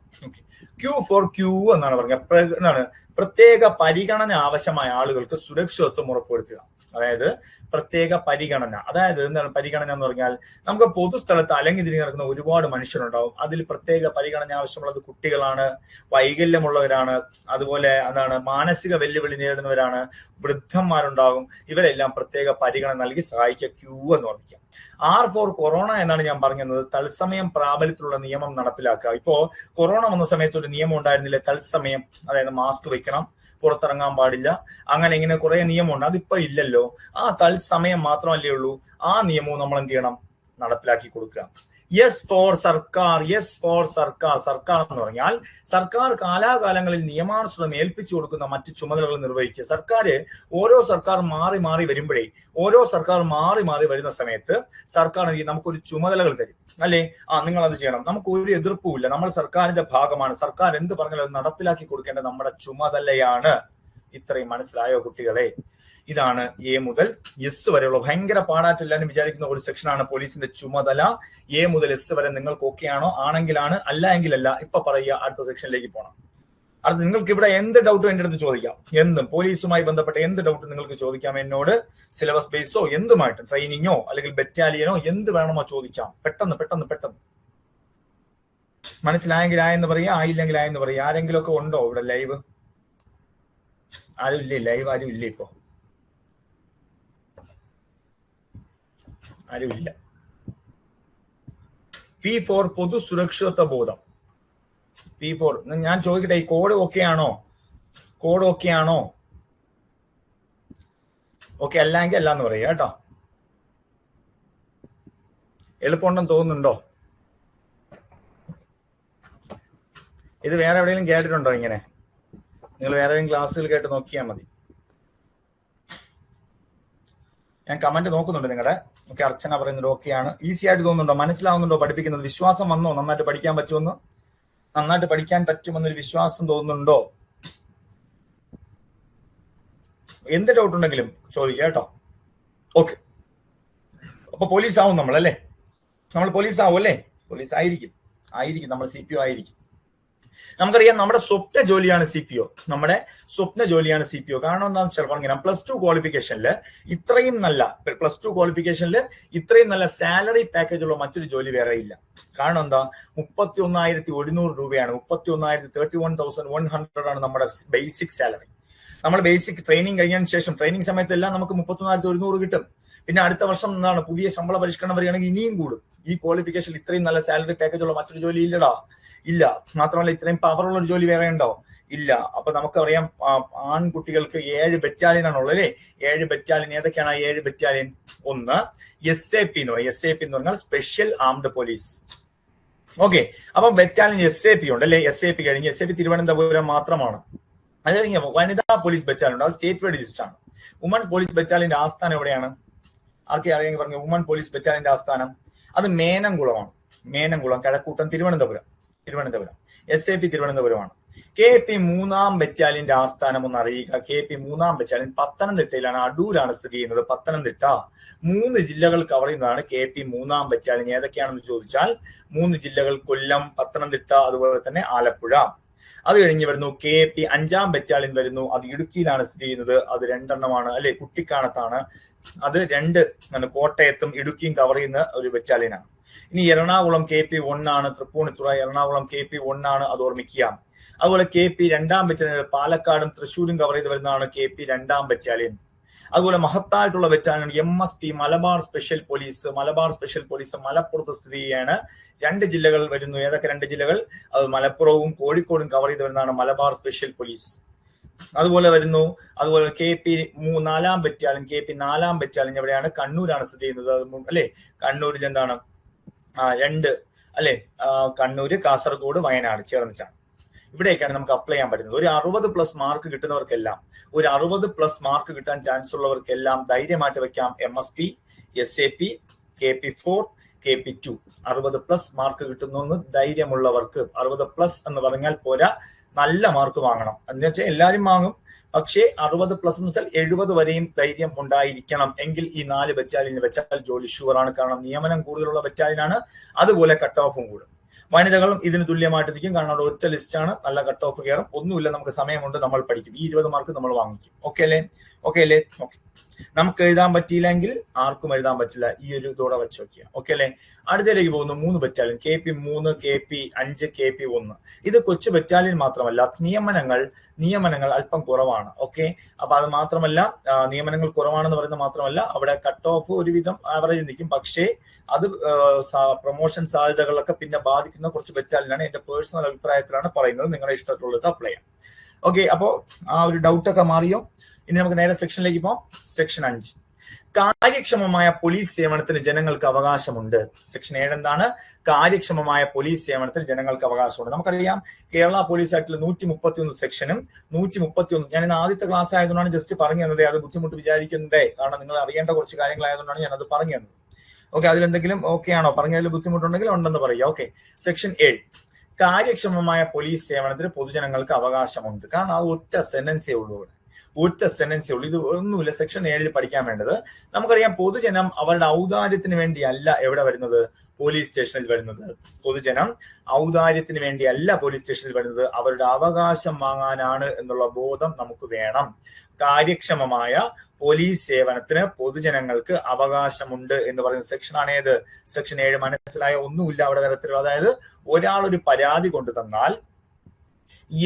Q4 എന്നാണ് പറഞ്ഞത്, പ്രത്യേക പരിഗണന ആവശ്യമായ ആളുകൾക്ക് സുരക്ഷിതത്വം ഉറപ്പുവരുത്തുക. അതായത് പ്രത്യേക പരിഗണന, അതായത് എന്താണ് പരിഗണന എന്ന് പറഞ്ഞാൽ, നമുക്ക് പൊതുസ്ഥലത്ത് അലങ്ങി തിരിഞ്ഞ് നടക്കുന്ന ഒരുപാട് മനുഷ്യരുണ്ടാവും. അതിൽ പ്രത്യേക പരിഗണന ആവശ്യമുള്ളത് കുട്ടികളാണ്, വൈകല്യമുള്ളവരാണ്, അതുപോലെ എന്താണ് മാനസിക വെല്ലുവിളി നേരിടുന്നവരാണ്, വൃദ്ധന്മാരുണ്ടാകും. ഇവരെല്ലാം പ്രത്യേക പരിഗണന നൽകി സഹായിക്കുക. Q എന്ന് പറഞ്ഞിരിക്കുക. R4 കൊറോണ എന്നാണ് ഞാൻ പറഞ്ഞത്. തത്സമയം പ്രാബല്യത്തിലുള്ള നിയമം നടപ്പിലാക്കുക. ഇപ്പോ കൊറോണ വന്ന സമയത്ത് ഒരു നിയമം ഉണ്ടായിരുന്നില്ലേ, തത്സമയം, അതായത് മാസ്ക് വെക്കണം, പുറത്തിറങ്ങാൻ പാടില്ല, അങ്ങനെ ഇങ്ങനെ കുറെ നിയമമുണ്ട്. അതിപ്പോ ഇല്ലല്ലോ. ആ തത്സമയം മാത്രമല്ലേ ഉള്ളൂ. ആ നിയമവും നമ്മൾ എന്ത് ചെയ്യണം, നടപ്പിലാക്കി കൊടുക്കുക. യെസ് ഫോർ സർക്കാർ. യെസ് ഫോർ സർക്കാർ. സർക്കാർ എന്ന് പറഞ്ഞാൽ സർക്കാർ കാലാകാലങ്ങളിൽ നിയമാനുസൃതം ഏൽപ്പിച്ചു കൊടുക്കുന്ന മറ്റു ചുമതലകൾ നിർവഹിക്കുക. ഓരോ സർക്കാർ മാറി മാറി വരുമ്പോഴേ, ഓരോ സർക്കാർ മാറി മാറി വരുന്ന സമയത്ത് സർക്കാർ നമുക്കൊരു ചുമതലകൾ തരും, അല്ലേ? നിങ്ങൾ അത് ചെയ്യണം. നമുക്ക് ഒരു എതിർപ്പുമില്ല, നമ്മൾ സർക്കാരിന്റെ ഭാഗമാണ്. സർക്കാർ എന്ത് പറഞ്ഞാലും അത് നടപ്പിലാക്കി കൊടുക്കേണ്ടത് നമ്മുടെ ചുമതലയാണ്. ഇത്രയും മനസ്സിലായോ കുട്ടികളെ? ഇതാണ് എ മുതൽ എസ് വരെയുള്ള ഭയങ്കര പാടായിട്ടെല്ലാവരും വിചാരിക്കുന്ന ഒരു സെക്ഷനാണ് പോലീസിന്റെ ചുമതല. എ മുതൽ എസ് വരെ നിങ്ങൾക്ക് ഓക്കെ ആണോ? ആണെങ്കിലാണ്, അല്ല എങ്കിലല്ല. ഇപ്പൊ പറയുക, അടുത്ത സെക്ഷനിലേക്ക് പോകണം. അടുത്ത നിങ്ങൾക്ക് ഇവിടെ എന്ത് ഡൗട്ടും എന്റെ അടുത്ത് ചോദിക്കാം. എന്തും പോലീസുമായി ബന്ധപ്പെട്ട എന്ത് ഡൗട്ടും നിങ്ങൾക്ക് ചോദിക്കാം എന്നോട്. സിലബസ് ബേസോ എന്തുമായിട്ട്, ട്രെയിനിങ്ങോ അല്ലെങ്കിൽ ബറ്റാലിയനോ എന്ത് വേണമോ ചോദിക്കാം. പെട്ടെന്ന് പെട്ടെന്ന് പെട്ടെന്ന്. മനസ്സിലായെങ്കിൽ ആയെന്ന് പറയുക, ആയില്ലെങ്കിൽ ആയെന്ന് പറയുക. ആരെങ്കിലും ഒക്കെ ഉണ്ടോ ഇവിടെ ലൈവ്? ആരും ഇല്ലേ? ലൈവ് ആരും ഇല്ലേ? ഇപ്പോ ആരുമില്ല. P4 പൊതു സുരക്ഷിതത്വ ബോധം. P4 ഞാൻ ചോദിക്കട്ടെ, ഈ കോഡ് ഓക്കെ ആണോ? കോഡ് ഓക്കെ ആണോ? ഓക്കെ അല്ലെങ്കിൽ അല്ല എന്ന് പറയുക കേട്ടോ. എളുപ്പമുണ്ടെന്ന് തോന്നുന്നുണ്ടോ? ഇത് വേറെ എവിടെയെങ്കിലും കേട്ടിട്ടുണ്ടോ ഇങ്ങനെ? നിങ്ങൾ വേറെ ഏതെങ്കിലും ക്ലാസ്സുകൾ കേട്ട് നോക്കിയാൽ മതി. ഞാൻ കമന്റ് നോക്കുന്നുണ്ട് നിങ്ങളുടെ. ഓക്കെ, അർച്ചന പറയുന്നത് ഓക്കെയാണ്. ഈസി ആയിട്ട് തോന്നുന്നുണ്ടോ? മനസ്സിലാവുന്നുണ്ടോ പഠിപ്പിക്കുന്നത്? വിശ്വാസം വന്നോ നന്നായിട്ട് പഠിക്കാൻ പറ്റുമെന്ന്? നന്നായിട്ട് പഠിക്കാൻ പറ്റുമെന്നൊരു വിശ്വാസം തോന്നുന്നുണ്ടോ? എന്ത് ഡൗട്ട് ഉണ്ടെങ്കിലും ചോദിക്കുക കേട്ടോ. ഓക്കെ, അപ്പൊ പോലീസ് ആവും നമ്മൾ അല്ലേ? നമ്മൾ പോലീസ് ആവും അല്ലേ? പോലീസ് ആയിരിക്കും. നമ്മൾ CPO ആയിരിക്കും. നമുക്കറിയാം നമ്മുടെ സ്വപ്ന ജോലിയാണ് CPO. നമ്മുടെ സ്വപ്ന ജോലിയാണ് CPO. കാരണം എന്താണെന്ന് വെച്ചാൽ പറഞ്ഞാൽ +2 ക്വാളിഫിക്കേഷനിൽ ഇത്രയും നല്ല സാലറി പാക്കേജ് ഉള്ള മറ്റൊരു ജോലി വേറെ ഇല്ല. കാരണം എന്താ? 31,100 രൂപയാണ്. 31,31,100 ആണ് നമ്മുടെ ബേസിക് സാലറി. നമ്മൾ ബേസിക് ട്രെയിനിങ് കഴിഞ്ഞതിന് ശേഷം, ട്രെയിനിങ് സമയത്തെല്ലാം നമുക്ക് 31,100 കിട്ടും. പിന്നെ അടുത്ത വർഷം എന്താണ്, പുതിയ ശമ്പള പരിഷ്കരണം വരികയാണെങ്കിൽ ഇനിയും കൂടും. ഈ ക്വാളിഫിക്കേഷൻ ഇത്രയും നല്ല സാലറി പാക്കേജ് ഉള്ള മറ്റൊരു ജോലി ഇല്ലടാ, ഇല്ല. മാത്രമല്ല ഇത്രയും പവറുള്ള ഒരു ജോലി വേറെ ഉണ്ടോ? ഇല്ല. അപ്പൊ നമുക്കറിയാം ആൺകുട്ടികൾക്ക് 7 ബറ്റാലിയൻ ആണുള്ളത് അല്ലേ? 7 ബറ്റാലിയൻ. ഏതൊക്കെയാണ് ആ 7 ബറ്റാലിയൻ? ഒന്ന് SAP എന്ന് പറയും. SAP എന്ന് പറഞ്ഞാൽ സ്പെഷ്യൽ ആംഡ് പോലീസ്. ഓക്കെ, അപ്പൊ ബറ്റാലിയൻ SAP ഉണ്ട് അല്ലെ? SAP കഴിഞ്ഞ് SAP തിരുവനന്തപുരം മാത്രമാണ്. അത് കഴിഞ്ഞ വനിതാ പോലീസ് ബറ്റാലിയൻ ഉണ്ട്. അത് സ്റ്റേറ്റ് വൈഡ് ലിസ്റ്റ് ആണ്. വുമൺ പോലീസ് ബറ്റാലിയന്റെ ആസ്ഥാനം എവിടെയാണ്? ആർക്കെ അറിയാമെങ്കിൽ പറഞ്ഞു. വുമൺ പോലീസ് ബറ്റാലിയന്റെ ആസ്ഥാനം അത് മേനംകുളമാണ്. മേനംകുളം, കഴക്കൂട്ടം, തിരുവനന്തപുരം. SAP തിരുവനന്തപുരമാണ്. KP 3-ാം ബറ്റാലിയന്റെ ആസ്ഥാനം ഒന്ന് അറിയുക. KP 3-ാം ബറ്റാലിയൻ പത്തനംതിട്ടയിലാണ്, അടൂരാണ് സ്ഥിതി ചെയ്യുന്നത്. പത്തനംതിട്ട. 3 ജില്ലകൾ കവർ ചെയ്യുന്നതാണ് KP 3-ാം ബറ്റാലിയൻ. ഏതൊക്കെയാണെന്ന് ചോദിച്ചാൽ 3 ജില്ലകൾ: കൊല്ലം, പത്തനംതിട്ട, അതുപോലെ തന്നെ ആലപ്പുഴ. അത് കഴിഞ്ഞ് വരുന്നു KP 5-ാം ബറ്റാലിയൻ വരുന്നു. അത് ഇടുക്കിയിലാണ് സ്ഥിതി ചെയ്യുന്നത്. അത് 2 എണ്ണമാണ് അല്ലെ? കുട്ടിക്കാനത്താണ്. അത് 2 കോട്ടയത്തും ഇടുക്കിയും കവർ ചെയ്യുന്ന ഒരു ബറ്റാലിയനാണ്. ഇനി എറണാകുളം KP 1 ആണ്. തൃപ്പൂണിത്തുറ എറണാകുളം KP 1 ആണ്. അത് ഓർമ്മിക്കുക. അതുപോലെ KP 2-ാം ബറ്റാലിയൻ പാലക്കാടും തൃശ്ശൂരും കവർ ചെയ്ത് വരുന്നതാണ് KP 2-ാം ബറ്റാലിയൻ. അതുപോലെ മഹത്തായിട്ടുള്ള battalion MSP Malabar special police. Malabar special police മലപ്പുറത്ത് സ്ഥിതി ചെയ്യാണ്. 2 ജില്ലകൾ വരുന്നു. ഏതൊക്കെ 2 ജില്ലകൾ? അത് മലപ്പുറവും കോഴിക്കോടും കവർ ചെയ്ത് വരുന്നതാണ് മലബാർ സ്പെഷ്യൽ പോലീസ്. അതുപോലെ വരുന്നു. അതുപോലെ KP 4-ാം ബറ്റാലിയൻ, KP 4-ാം ബറ്റാലിയൻ എവിടെയാണ്? കണ്ണൂരാണ് സ്ഥിതി ചെയ്യുന്നത്. അല്ലെ, കണ്ണൂരിൽ എന്താണ് 2 അല്ലെ, കണ്ണൂര്, കാസർഗോഡ്, വയനാട് ചേർന്നിട്ടാണ്. ഇവിടേക്കാണ് നമുക്ക് അപ്ലൈ ചെയ്യാൻ പറ്റുന്നത്. ഒരു 60+ മാർക്ക് കിട്ടുന്നവർക്കെല്ലാം, ഒരു 60+ മാർക്ക് കിട്ടാൻ ചാൻസ് ഉള്ളവർക്കെല്ലാം ധൈര്യമായിട്ട് വെക്കാം MSP, SAP, KP4, KP2. 60+ mark കിട്ടുന്നു ധൈര്യമുള്ളവർക്ക്. 60+ എന്ന് പറഞ്ഞാൽ പോരാ, നല്ല മാർക്ക് വാങ്ങണം. എന്ന് വെച്ചാൽ എല്ലാവരും വാങ്ങും, പക്ഷേ 60+ എന്ന് വെച്ചാൽ 70 വരെയും ധൈര്യം ഉണ്ടായിരിക്കണം. എങ്കിൽ ഈ 4 ബറ്റാലിയൻ വെച്ചാൽ ജോലി ഷുവറാണ്. കാരണം നിയമനം കൂടുതലുള്ള ബറ്റാലിയനാണ്, അതുപോലെ കട്ട് ഓഫും കൂടും. വനിതകളും ഇതിന് തുല്യമായിട്ട് നിൽക്കും. കാരണം അവിടെ ഒറ്റ ലിസ്റ്റാണ്, നല്ല കട്ട് ഓഫ് കയറും. ഒന്നുമില്ല, നമുക്ക് സമയമുണ്ട്, നമ്മൾ പഠിക്കും. ഈ 20 മാർക്ക് നമ്മൾ വാങ്ങിക്കും. ഓക്കെ അല്ലേ? ഓക്കെ. നമുക്ക് എഴുതാൻ പറ്റിയില്ലെങ്കിൽ ആർക്കും എഴുതാൻ പറ്റില്ല. ഈ ഒരു ഇതോടെ വെച്ച് നോക്കിയാൽ ഓക്കെ അല്ലേ? അടുത്തതിലേക്ക് പോകുന്നു 3 ബറ്റാലിയൻ, KP3, KP5, KP1. ഇത് കൊച്ചു ബറ്റാലിയൻ മാത്രമല്ല, നിയമനങ്ങൾ അല്പം കുറവാണ്. ഓക്കെ, അപ്പൊ അത് മാത്രമല്ല, നിയമനങ്ങൾ കുറവാണെന്ന് പറയുന്നത് മാത്രമല്ല, അവിടെ കട്ട് ഓഫ് ഒരുവിധം ആവറേജ് നിൽക്കും. പക്ഷേ അത് പ്രൊമോഷൻ സാധ്യതകളൊക്കെ പിന്നെ ബാധിക്കുന്ന കുറച്ച് ബറ്റാലിയനാണ്. എന്റെ പേഴ്സണൽ അഭിപ്രായത്തിലാണ് പറയുന്നത്. നിങ്ങളുടെ ഇഷ്ടത്തിലുള്ളത് അപ്ലൈ ചെയ്യാം. ഓക്കെ, അപ്പോ ആ ഒരു ഡൗട്ടൊക്കെ മാറിയോ? ഇനി നമുക്ക് നേരെ സെക്ഷനിലേക്ക് പോകാം. സെക്ഷൻ 5, കാര്യക്ഷമമായ പോലീസ് സേവനത്തിന് ജനങ്ങൾക്ക് അവകാശമുണ്ട്. സെക്ഷൻ 7 എന്താണ്? കാര്യക്ഷമമായ പോലീസ് സേവനത്തിന് ജനങ്ങൾക്ക് അവകാശമുണ്ട്. നമുക്കറിയാം, കേരള പോലീസ് ആക്ടിൽ 131 സെക്ഷനും 131, ഞാൻ ഇന്ന് ആദ്യത്തെ ക്ലാസ് ആയതുകൊണ്ടാണ് ജസ്റ്റ് പറഞ്ഞു തന്നത്. അത് ബുദ്ധിമുട്ട് വിചാരിക്കുന്നതേ, കാരണം നിങ്ങൾ അറിയേണ്ട കുറച്ച് കാര്യങ്ങളായതുകൊണ്ടാണ് ഞാൻ അത് പറഞ്ഞു തന്നത്. ഓക്കെ, അതിലെന്തെങ്കിലും ഓക്കെ ആണോ? പറഞ്ഞതിൽ ബുദ്ധിമുട്ടുണ്ടെങ്കിൽ ഉണ്ടെന്ന് പറയുക. ഓക്കെ, സെക്ഷൻ 7, കാര്യക്ഷമമായ പോലീസ് സേവനത്തിന് പൊതുജനങ്ങൾക്ക് അവകാശമുണ്ട്. കാരണം ആ ഒറ്റ സെന്റൻസേ ഉള്ളൂ. ഇത് ഒന്നുമില്ല. സെക്ഷൻ 7 പഠിക്കാൻ വേണ്ടത്, നമുക്കറിയാം, പൊതുജനം അവരുടെ ഔദാര്യത്തിന് വേണ്ടിയല്ല എവിടെ വരുന്നത്? പോലീസ് സ്റ്റേഷനിൽ വരുന്നത്. പൊതുജനം ഔദാര്യത്തിന് വേണ്ടിയല്ല പോലീസ് സ്റ്റേഷനിൽ വരുന്നത്, അവരുടെ അവകാശം വാങ്ങാനാണ് എന്നുള്ള ബോധം നമുക്ക് വേണം. കാര്യക്ഷമമായ പോലീസ് സേവനത്തിന് പൊതുജനങ്ങൾക്ക് അവകാശമുണ്ട് എന്ന് പറയുന്ന സെക്ഷനാണ് ഏത്? സെക്ഷൻ 7. മനസ്സിലായ? ഒന്നുമില്ല അവിടെ തരത്തിലുള്ള. അതായത് ഒരാൾ ഒരു പരാതി കൊണ്ടു തന്നാൽ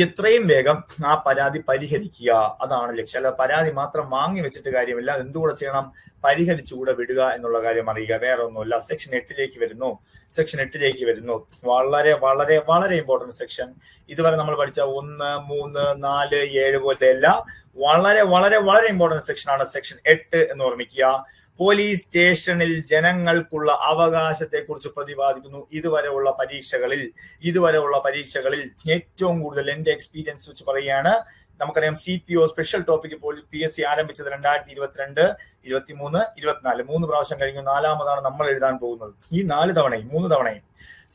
എത്രയും വേഗം ആ പരാതി പരിഹരിക്കുക, അതാണ് ലക്ഷ്യം. അല്ല പരാതി മാത്രം വാങ്ങി വെച്ചിട്ട് കാര്യമില്ല, എന്തുകൂടെ ചെയ്യണം? പരിഹരിച്ചുകൂടെ വിടുക എന്നുള്ള കാര്യം അറിയുക, വേറെ ഒന്നുമില്ല. സെക്ഷൻ 8ലേക്ക് വരുന്നു. വളരെ വളരെ വളരെ ഇമ്പോർട്ടന്റ് സെക്ഷൻ. ഇതുവരെ നമ്മൾ പഠിച്ച 1, 3, 4, 7 പോലെയല്ല, വളരെ വളരെ വളരെ ഇമ്പോർട്ടന്റ് സെക്ഷനാണ് സെക്ഷൻ 8 എന്ന് ഓർമ്മിക്കുക. പോലീസ് സ്റ്റേഷനിൽ ജനങ്ങൾക്കുള്ള അവകാശത്തെ കുറിച്ച് പ്രതിപാദിക്കുന്നു. ഇതുവരെയുള്ള പരീക്ഷകളിൽ ഏറ്റവും കൂടുതൽ എന്റെ എക്സ്പീരിയൻസ് വെച്ച് പറയുകയാണ്, നമുക്കറിയാം CPO സ്പെഷ്യൽ ടോപ്പിക് PSC ആരംഭിച്ചത് 2022, 23, 24 3 പ്രാവശ്യം കഴിഞ്ഞു. 4ാമതാണ് നമ്മൾ എഴുതാൻ പോകുന്നത്. ഈ 3 തവണയും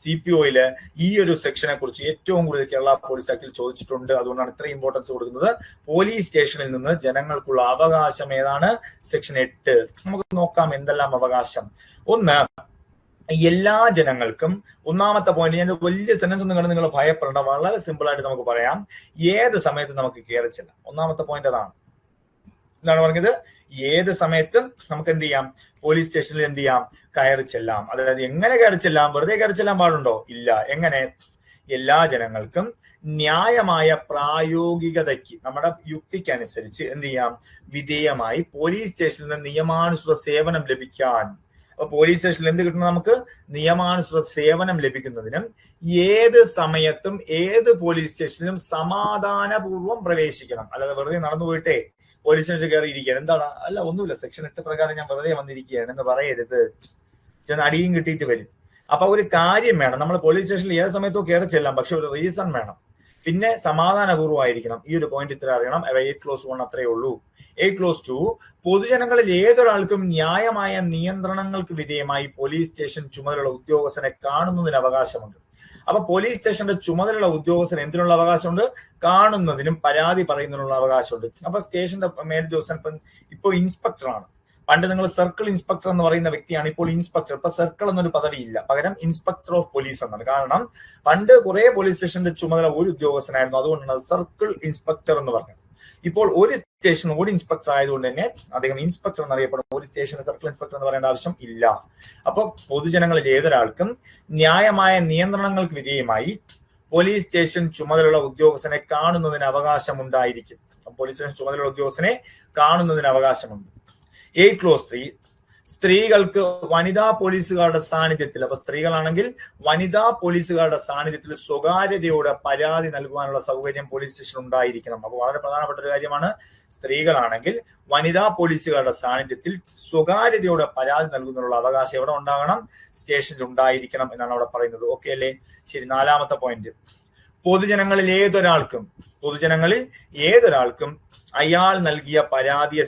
CPOയില് ഈ ഒരു സെക്ഷനെ കുറിച്ച് ഏറ്റവും കൂടുതൽ കേരള പോലീസ് ആക്ടിൽ ചോദിച്ചിട്ടുണ്ട്. അതുകൊണ്ടാണ് ഇത്രയും ഇമ്പോർട്ടൻസ് കൊടുക്കുന്നത്. പോലീസ് സ്റ്റേഷനിൽ നിന്ന് ജനങ്ങൾക്കുള്ള അവകാശം ഏതാണ്? സെക്ഷൻ 8. നമുക്ക് നോക്കാം എന്തെല്ലാം അവകാശം. 1, എല്ലാ ജനങ്ങൾക്കും. ഒന്നാമത്തെ പോയിന്റ്, ഞാൻ വലിയ സെന്റൻസ് ഒന്നും കണ്ട് നിങ്ങൾ ഭയപ്പെടേണ്ട, വളരെ സിമ്പിൾ ആയിട്ട് നമുക്ക് പറയാം. ഏത് സമയത്ത് നമുക്ക് കയറി ചെല്ലാം. ഒന്നാമത്തെ പോയിന്റ് അതാണ്. എന്താണ് പറഞ്ഞത്? ഏത് സമയത്തും നമുക്ക് എന്ത് ചെയ്യാം? പോലീസ് സ്റ്റേഷനിൽ എന്ത് ചെയ്യാം? കയറി ചെല്ലാം. അതായത് എങ്ങനെ കയറി ചെല്ലാം? വെറുതെ കയറി ചെല്ലാൻ പാടുണ്ടോ? ഇല്ല. എങ്ങനെ? എല്ലാ ജനങ്ങൾക്കും ന്യായമായ പ്രായോഗികതയ്ക്ക്, നമ്മുടെ യുക്തിക്കനുസരിച്ച് എന്ത് ചെയ്യാം? വിധേയമായി പോലീസ് സ്റ്റേഷനിൽ നിന്ന് നിയമാനുസൃത സേവനം ലഭിക്കാൻ. അപ്പൊ പോലീസ് സ്റ്റേഷനിൽ എന്ത് കിട്ടണം? നമുക്ക് നിയമാനുസൃത സേവനം ലഭിക്കുന്നതിനും ഏത് സമയത്തും ഏത് പോലീസ് സ്റ്റേഷനിലും സമാധാനപൂർവ്വം പ്രവേശിക്കണം. അല്ലാതെ വെറുതെ നടന്നു പോയിട്ടേ പോലീസ് സ്റ്റേഷനിൽ കയറി ഇരിക്കുകയാണ്. എന്താണ്? അല്ല, ഒന്നുമില്ല, സെക്ഷൻ 8 പ്രകാരം ഞാൻ വെറുതെ വന്നിരിക്കുകയാണ് എന്ന് പറയരുത്. ചെന്ന് അടിയും കിട്ടിയിട്ട് വരും. അപ്പൊ ഒരു കാര്യം വേണം, നമ്മൾ പോലീസ് സ്റ്റേഷനിൽ ഏത് സമയത്തോ കയറി ചെല്ലാം, പക്ഷെ ഒരു റീസൺ വേണം. പിന്നെ സമാധാനപൂർവ്വമായിരിക്കണം. ഈ ഒരു പോയിന്റ് ഇത്ര അറിയണം. 8(1) അത്രയേ ഉള്ളൂ. 8(2) പൊതുജനങ്ങളിൽ ഏതൊരാൾക്കും ന്യായമായ നിയന്ത്രണങ്ങൾക്ക് വിധേയമായി പോലീസ് സ്റ്റേഷൻ ചുമതലയുള്ള ഉദ്യോഗസ്ഥനെ കാണുന്നതിന് അവകാശമുണ്ട്. അപ്പൊ പോലീസ് സ്റ്റേഷന്റെ ചുമതലയുള്ള ഉദ്യോഗസ്ഥന് എന്തിനുള്ള അവകാശമുണ്ട്? കാണുന്നതിനും പരാതി പറയുന്നതിനുള്ള അവകാശമുണ്ട്. അപ്പൊ സ്റ്റേഷന്റെ മേലുദ്യോഗസ്ഥൻ ഇപ്പൊ ഇൻസ്പെക്ടറാണ്. പണ്ട് നിങ്ങൾ സർക്കിൾ ഇൻസ്പെക്ടർ എന്ന് പറയുന്ന വ്യക്തിയാണ്, ഇപ്പോൾ ഇൻസ്പെക്ടർ. ഇപ്പൊ സർക്കിൾ എന്നൊരു പദവിയില്ല, പകരം ഇൻസ്പെക്ടർ ഓഫ് പോലീസ് എന്നാണ്. കാരണം പണ്ട് കുറെ പോലീസ് സ്റ്റേഷന്റെ ചുമതല ഒരു ഉദ്യോഗസ്ഥനായിരുന്നു, അതുകൊണ്ടാണ് സർക്കിൾ ഇൻസ്പെക്ടർ എന്ന് പറഞ്ഞത്. ഇപ്പോൾ ഒരു സ്റ്റേഷൻ ഒരു ഇൻസ്പെക്ടർ ആയതുകൊണ്ട് തന്നെ അദ്ദേഹം ഇൻസ്പെക്ടർ എന്നറിയപ്പെടുന്നു. ഒരു സ്റ്റേഷന് സർക്കിൾ ഇൻസ്പെക്ടർ എന്ന് പറയേണ്ട ആവശ്യം ഇല്ല. അപ്പൊ പൊതുജനങ്ങളിൽ ഏതൊരാൾക്കും ന്യായമായ നിയന്ത്രണങ്ങൾക്ക് വിധേയമായി പോലീസ് സ്റ്റേഷൻ ചുമതലയുള്ള ഉദ്യോഗസ്ഥനെ കാണുന്നതിന് അവകാശമുണ്ടായിരിക്കും. പോലീസ് സ്റ്റേഷൻ ചുമതലയുള്ള ഉദ്യോഗസ്ഥനെ കാണുന്നതിന് അവകാശമുണ്ട്. 8 ക്ലോസ് 3 സ്ത്രീകൾക്ക് വനിതാ പോലീസുകാരുടെ സാന്നിധ്യത്തിൽ, അപ്പൊ സ്ത്രീകളാണെങ്കിൽ വനിതാ പോലീസുകാരുടെ സാന്നിധ്യത്തിൽ സ്വകാര്യതയോടെ പരാതി നൽകുവാനുള്ള സൗകര്യം പോലീസ് സ്റ്റേഷൻ ഉണ്ടായിരിക്കണം. അപ്പൊ വളരെ പ്രധാനപ്പെട്ട ഒരു കാര്യമാണ്. സ്ത്രീകളാണെങ്കിൽ വനിതാ പോലീസുകാരുടെ സാന്നിധ്യത്തിൽ സ്വകാര്യതയോടെ പരാതി നൽകുന്നതിനുള്ള അവകാശം എവിടെ ഉണ്ടാകണം? സ്റ്റേഷനിൽ ഉണ്ടായിരിക്കണം എന്നാണ് അവിടെ പറയുന്നത്. ഓക്കെ അല്ലേ? ശരി. 4ാമത്തെ പോയിന്റ്, പൊതുജനങ്ങളിൽ ഏതൊരാൾക്കും അയാൾ നൽകിയ പരാതിയെ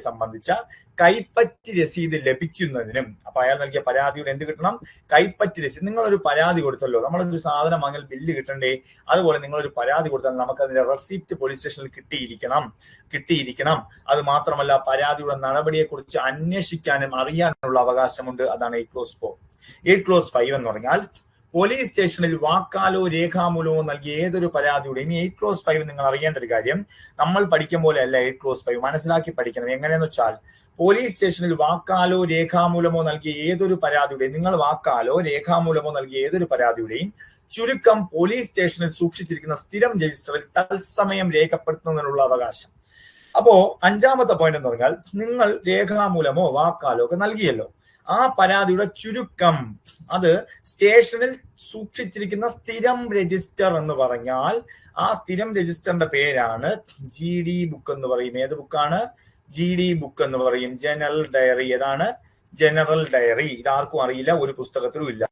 സംബന്ധിച്ച കൈപ്പറ്റി രസീത് ലഭിക്കുന്നതിനും, അപ്പൊ അയാൾ നൽകിയ പരാതിയുടെ എന്ത് കിട്ടണം? കൈപ്പറ്റി രസീത്. നിങ്ങളൊരു പരാതി കൊടുത്തല്ലോ, നമ്മളൊരു സാധനം വാങ്ങൽ ബില്ല് കിട്ടണ്ടേ? അതുപോലെ നിങ്ങളൊരു പരാതി കൊടുത്താൽ നമുക്ക് അതിന്റെ റെസിപ്റ്റ് പോലീസ് സ്റ്റേഷനിൽ കിട്ടിയിരിക്കണം. അത് മാത്രമല്ല പരാതിയുടെ നടപടിയെ കുറിച്ച് അന്വേഷിക്കാനും അറിയാനുള്ള അവകാശമുണ്ട്. അതാണ് 8 ക്ലോസ് 4. 8 ക്ലോസ് 5 എന്ന് പറഞ്ഞാൽ പോലീസ് സ്റ്റേഷനിൽ വാക്കാലോ രേഖാമൂലമോ നൽകിയ ഏതൊരു പരാതിയുടെ, ഇനി 8 ക്ലോസ് 5 നിങ്ങൾ അറിയേണ്ട ഒരു കാര്യം, നമ്മൾ പഠിക്കും പോലെ അല്ല 8 ക്ലോസ് 5, മനസ്സിലാക്കി പഠിക്കണം. എങ്ങനെയെന്ന് വെച്ചാൽ പോലീസ് സ്റ്റേഷനിൽ വാക്കാലോ രേഖാമൂലമോ നൽകിയ ഏതൊരു പരാതിയുടെയും, നിങ്ങൾ വാക്കാലോ രേഖാമൂലമോ നൽകിയ ഏതൊരു പരാതിയുടെയും ചുരുക്കം പോലീസ് സ്റ്റേഷനിൽ സൂക്ഷിച്ചിരിക്കുന്ന സ്ഥിരം രജിസ്റ്ററിൽ തത്സമയം രേഖപ്പെടുത്തുന്നതിനുള്ള അവകാശം. അപ്പോ 5ാമത്തെ പോയിന്റ് എന്ന് പറഞ്ഞാൽ, നിങ്ങൾ രേഖാമൂലമോ വാക്കാലോ ഒക്കെ നൽകിയല്ലോ, ആ പരാതിയുടെ ചുരുക്കം അത് സ്റ്റേഷനിൽ സൂക്ഷിച്ചിരിക്കുന്ന സ്ഥിരം രജിസ്റ്റർ എന്ന് പറഞ്ഞാൽ ആ സ്ഥിരം രജിസ്റ്ററിന്റെ പേരാണ് GD ബുക്ക് എന്ന് പറയും. ഏത് ബുക്കാണ്? GD ബുക്ക് എന്ന് പറയും. General diary. ഏതാണ്? General diary. ഇതാർക്കും അറിയില്ല, ഒരു പുസ്തകത്തിലും ഇല്ല.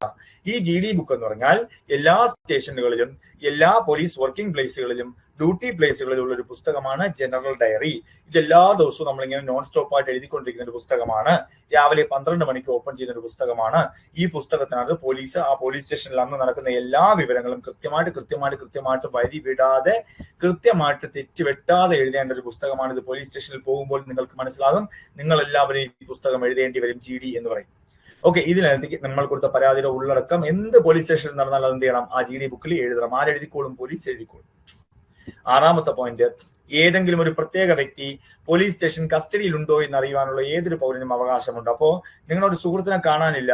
ഈ GD ബുക്ക് എന്ന് പറഞ്ഞാൽ എല്ലാ സ്റ്റേഷനുകളിലും, എല്ലാ പോലീസ് വർക്കിംഗ് പ്ലേസുകളിലും, ഡ്യൂട്ടി പ്ലേസുകളിലുള്ള ഒരു പുസ്തകമാണ് ജനറൽ ഡയറി. ഇതെല്ലാ ദിവസവും നമ്മളിങ്ങനെ നോൺ സ്റ്റോപ്പ് ആയിട്ട് എഴുതിക്കൊണ്ടിരിക്കുന്ന ഒരു പുസ്തകമാണ്. രാവിലെ 12 മണിക്ക് ഓപ്പൺ ചെയ്യുന്ന ഒരു പുസ്തകമാണ്. ഈ പുസ്തകത്തിനകത്ത് ആ പോലീസ് സ്റ്റേഷനിൽ അന്ന് നടക്കുന്ന എല്ലാ വിവരങ്ങളും കൃത്യമായിട്ട് വരി വിടാതെ, കൃത്യമായിട്ട് തെറ്റുവെട്ടാതെ എഴുതേണ്ട ഒരു പുസ്തകമാണ് ഇത്. പോലീസ് സ്റ്റേഷനിൽ പോകുമ്പോൾ നിങ്ങൾക്ക് മനസ്സിലാകും, നിങ്ങൾ എല്ലാവരും ഈ പുസ്തകം എഴുതേണ്ടി വരും. GD എന്ന് പറയും. ഓക്കെ, ഇതിനകത്തേക്ക് നമ്മൾ കൊടുത്ത പരാതിയുടെ ഉള്ളടക്കം എന്ത് പോലീസ് സ്റ്റേഷനിൽ നടന്നാൽ അത് എന്ത് ചെയ്യണം? ആ GD ബുക്കിൽ എഴുതണം. ആരെഴുതിക്കോളും? പോലീസ് എഴുതിക്കോളും. 6ാമത്തെ പോയിന്റ്, ഏതെങ്കിലും ഒരു പ്രത്യേക വ്യക്തി പോലീസ് സ്റ്റേഷൻ കസ്റ്റഡിയിൽ ഉണ്ടോ എന്ന് അറിയുവാനുള്ള ഏതൊരു പൗരനും അവകാശമുണ്ട്. അപ്പോ നിങ്ങളൊരു സുഹൃത്തിനെ കാണാനില്ല,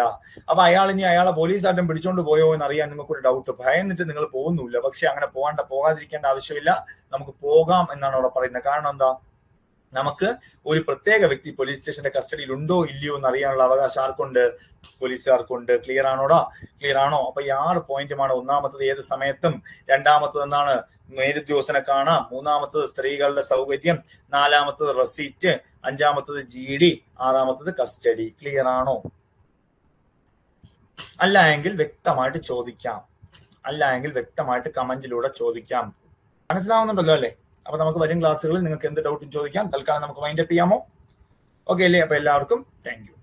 അപ്പൊ അയാളെ പോലീസായിട്ടും പിടിച്ചോണ്ട് പോയോ എന്ന് അറിയാൻ നിങ്ങൾക്കൊരു ഡൗട്ട്, ഭയന്നിട്ട് നിങ്ങൾ പോകുന്നില്ല. പക്ഷെ അങ്ങനെ പോകാതിരിക്കേണ്ട ആവശ്യമില്ല, നമുക്ക് പോകാം എന്നാണ് അവിടെ പറയുന്നത്. കാരണം എന്താ? നമുക്ക് ഒരു പ്രത്യേക വ്യക്തി പോലീസ് സ്റ്റേഷന്റെ കസ്റ്റഡിയിൽ ഉണ്ടോ ഇല്ലയോ എന്ന് അറിയാനുള്ള അവകാശം ആർക്കുണ്ട്? പോലീസുകാർക്കുണ്ട്. ക്ലിയർ ആണോടാ? ക്ലിയർ ആണോ? അപ്പൊ ഈ 6 പോയിന്റുമാണ്. 1ാമത്തത് ഏത് സമയത്തും, 2ാമത്തത് എന്താണ്? മേലുദ്യോഗസ്ഥനെ കാണാം, 3ാമത്തത് സ്ത്രീകളുടെ സൗകര്യം, 4ാമത്തത് റെസീറ്റ്, 5ാമത്തത് GD, 6ാമത്തത് കസ്റ്റഡി. ക്ലിയർ ആണോ? അല്ല എങ്കിൽ വ്യക്തമായിട്ട് കമന്റിലൂടെ ചോദിക്കാം. മനസ്സിലാവുന്നുണ്ടല്ലോ അല്ലേ? അപ്പൊ നമുക്ക് വരും ക്ലാസ്സുകളിൽ നിങ്ങൾക്ക് എന്ത് ഡൗട്ടും ചോദിക്കാം. തൽക്കാലം നമുക്ക് വൈൻഡപ്പ് ചെയ്യാമോ? ഓക്കെ അല്ലേ? അപ്പൊ എല്ലാവർക്കും താങ്ക് യു.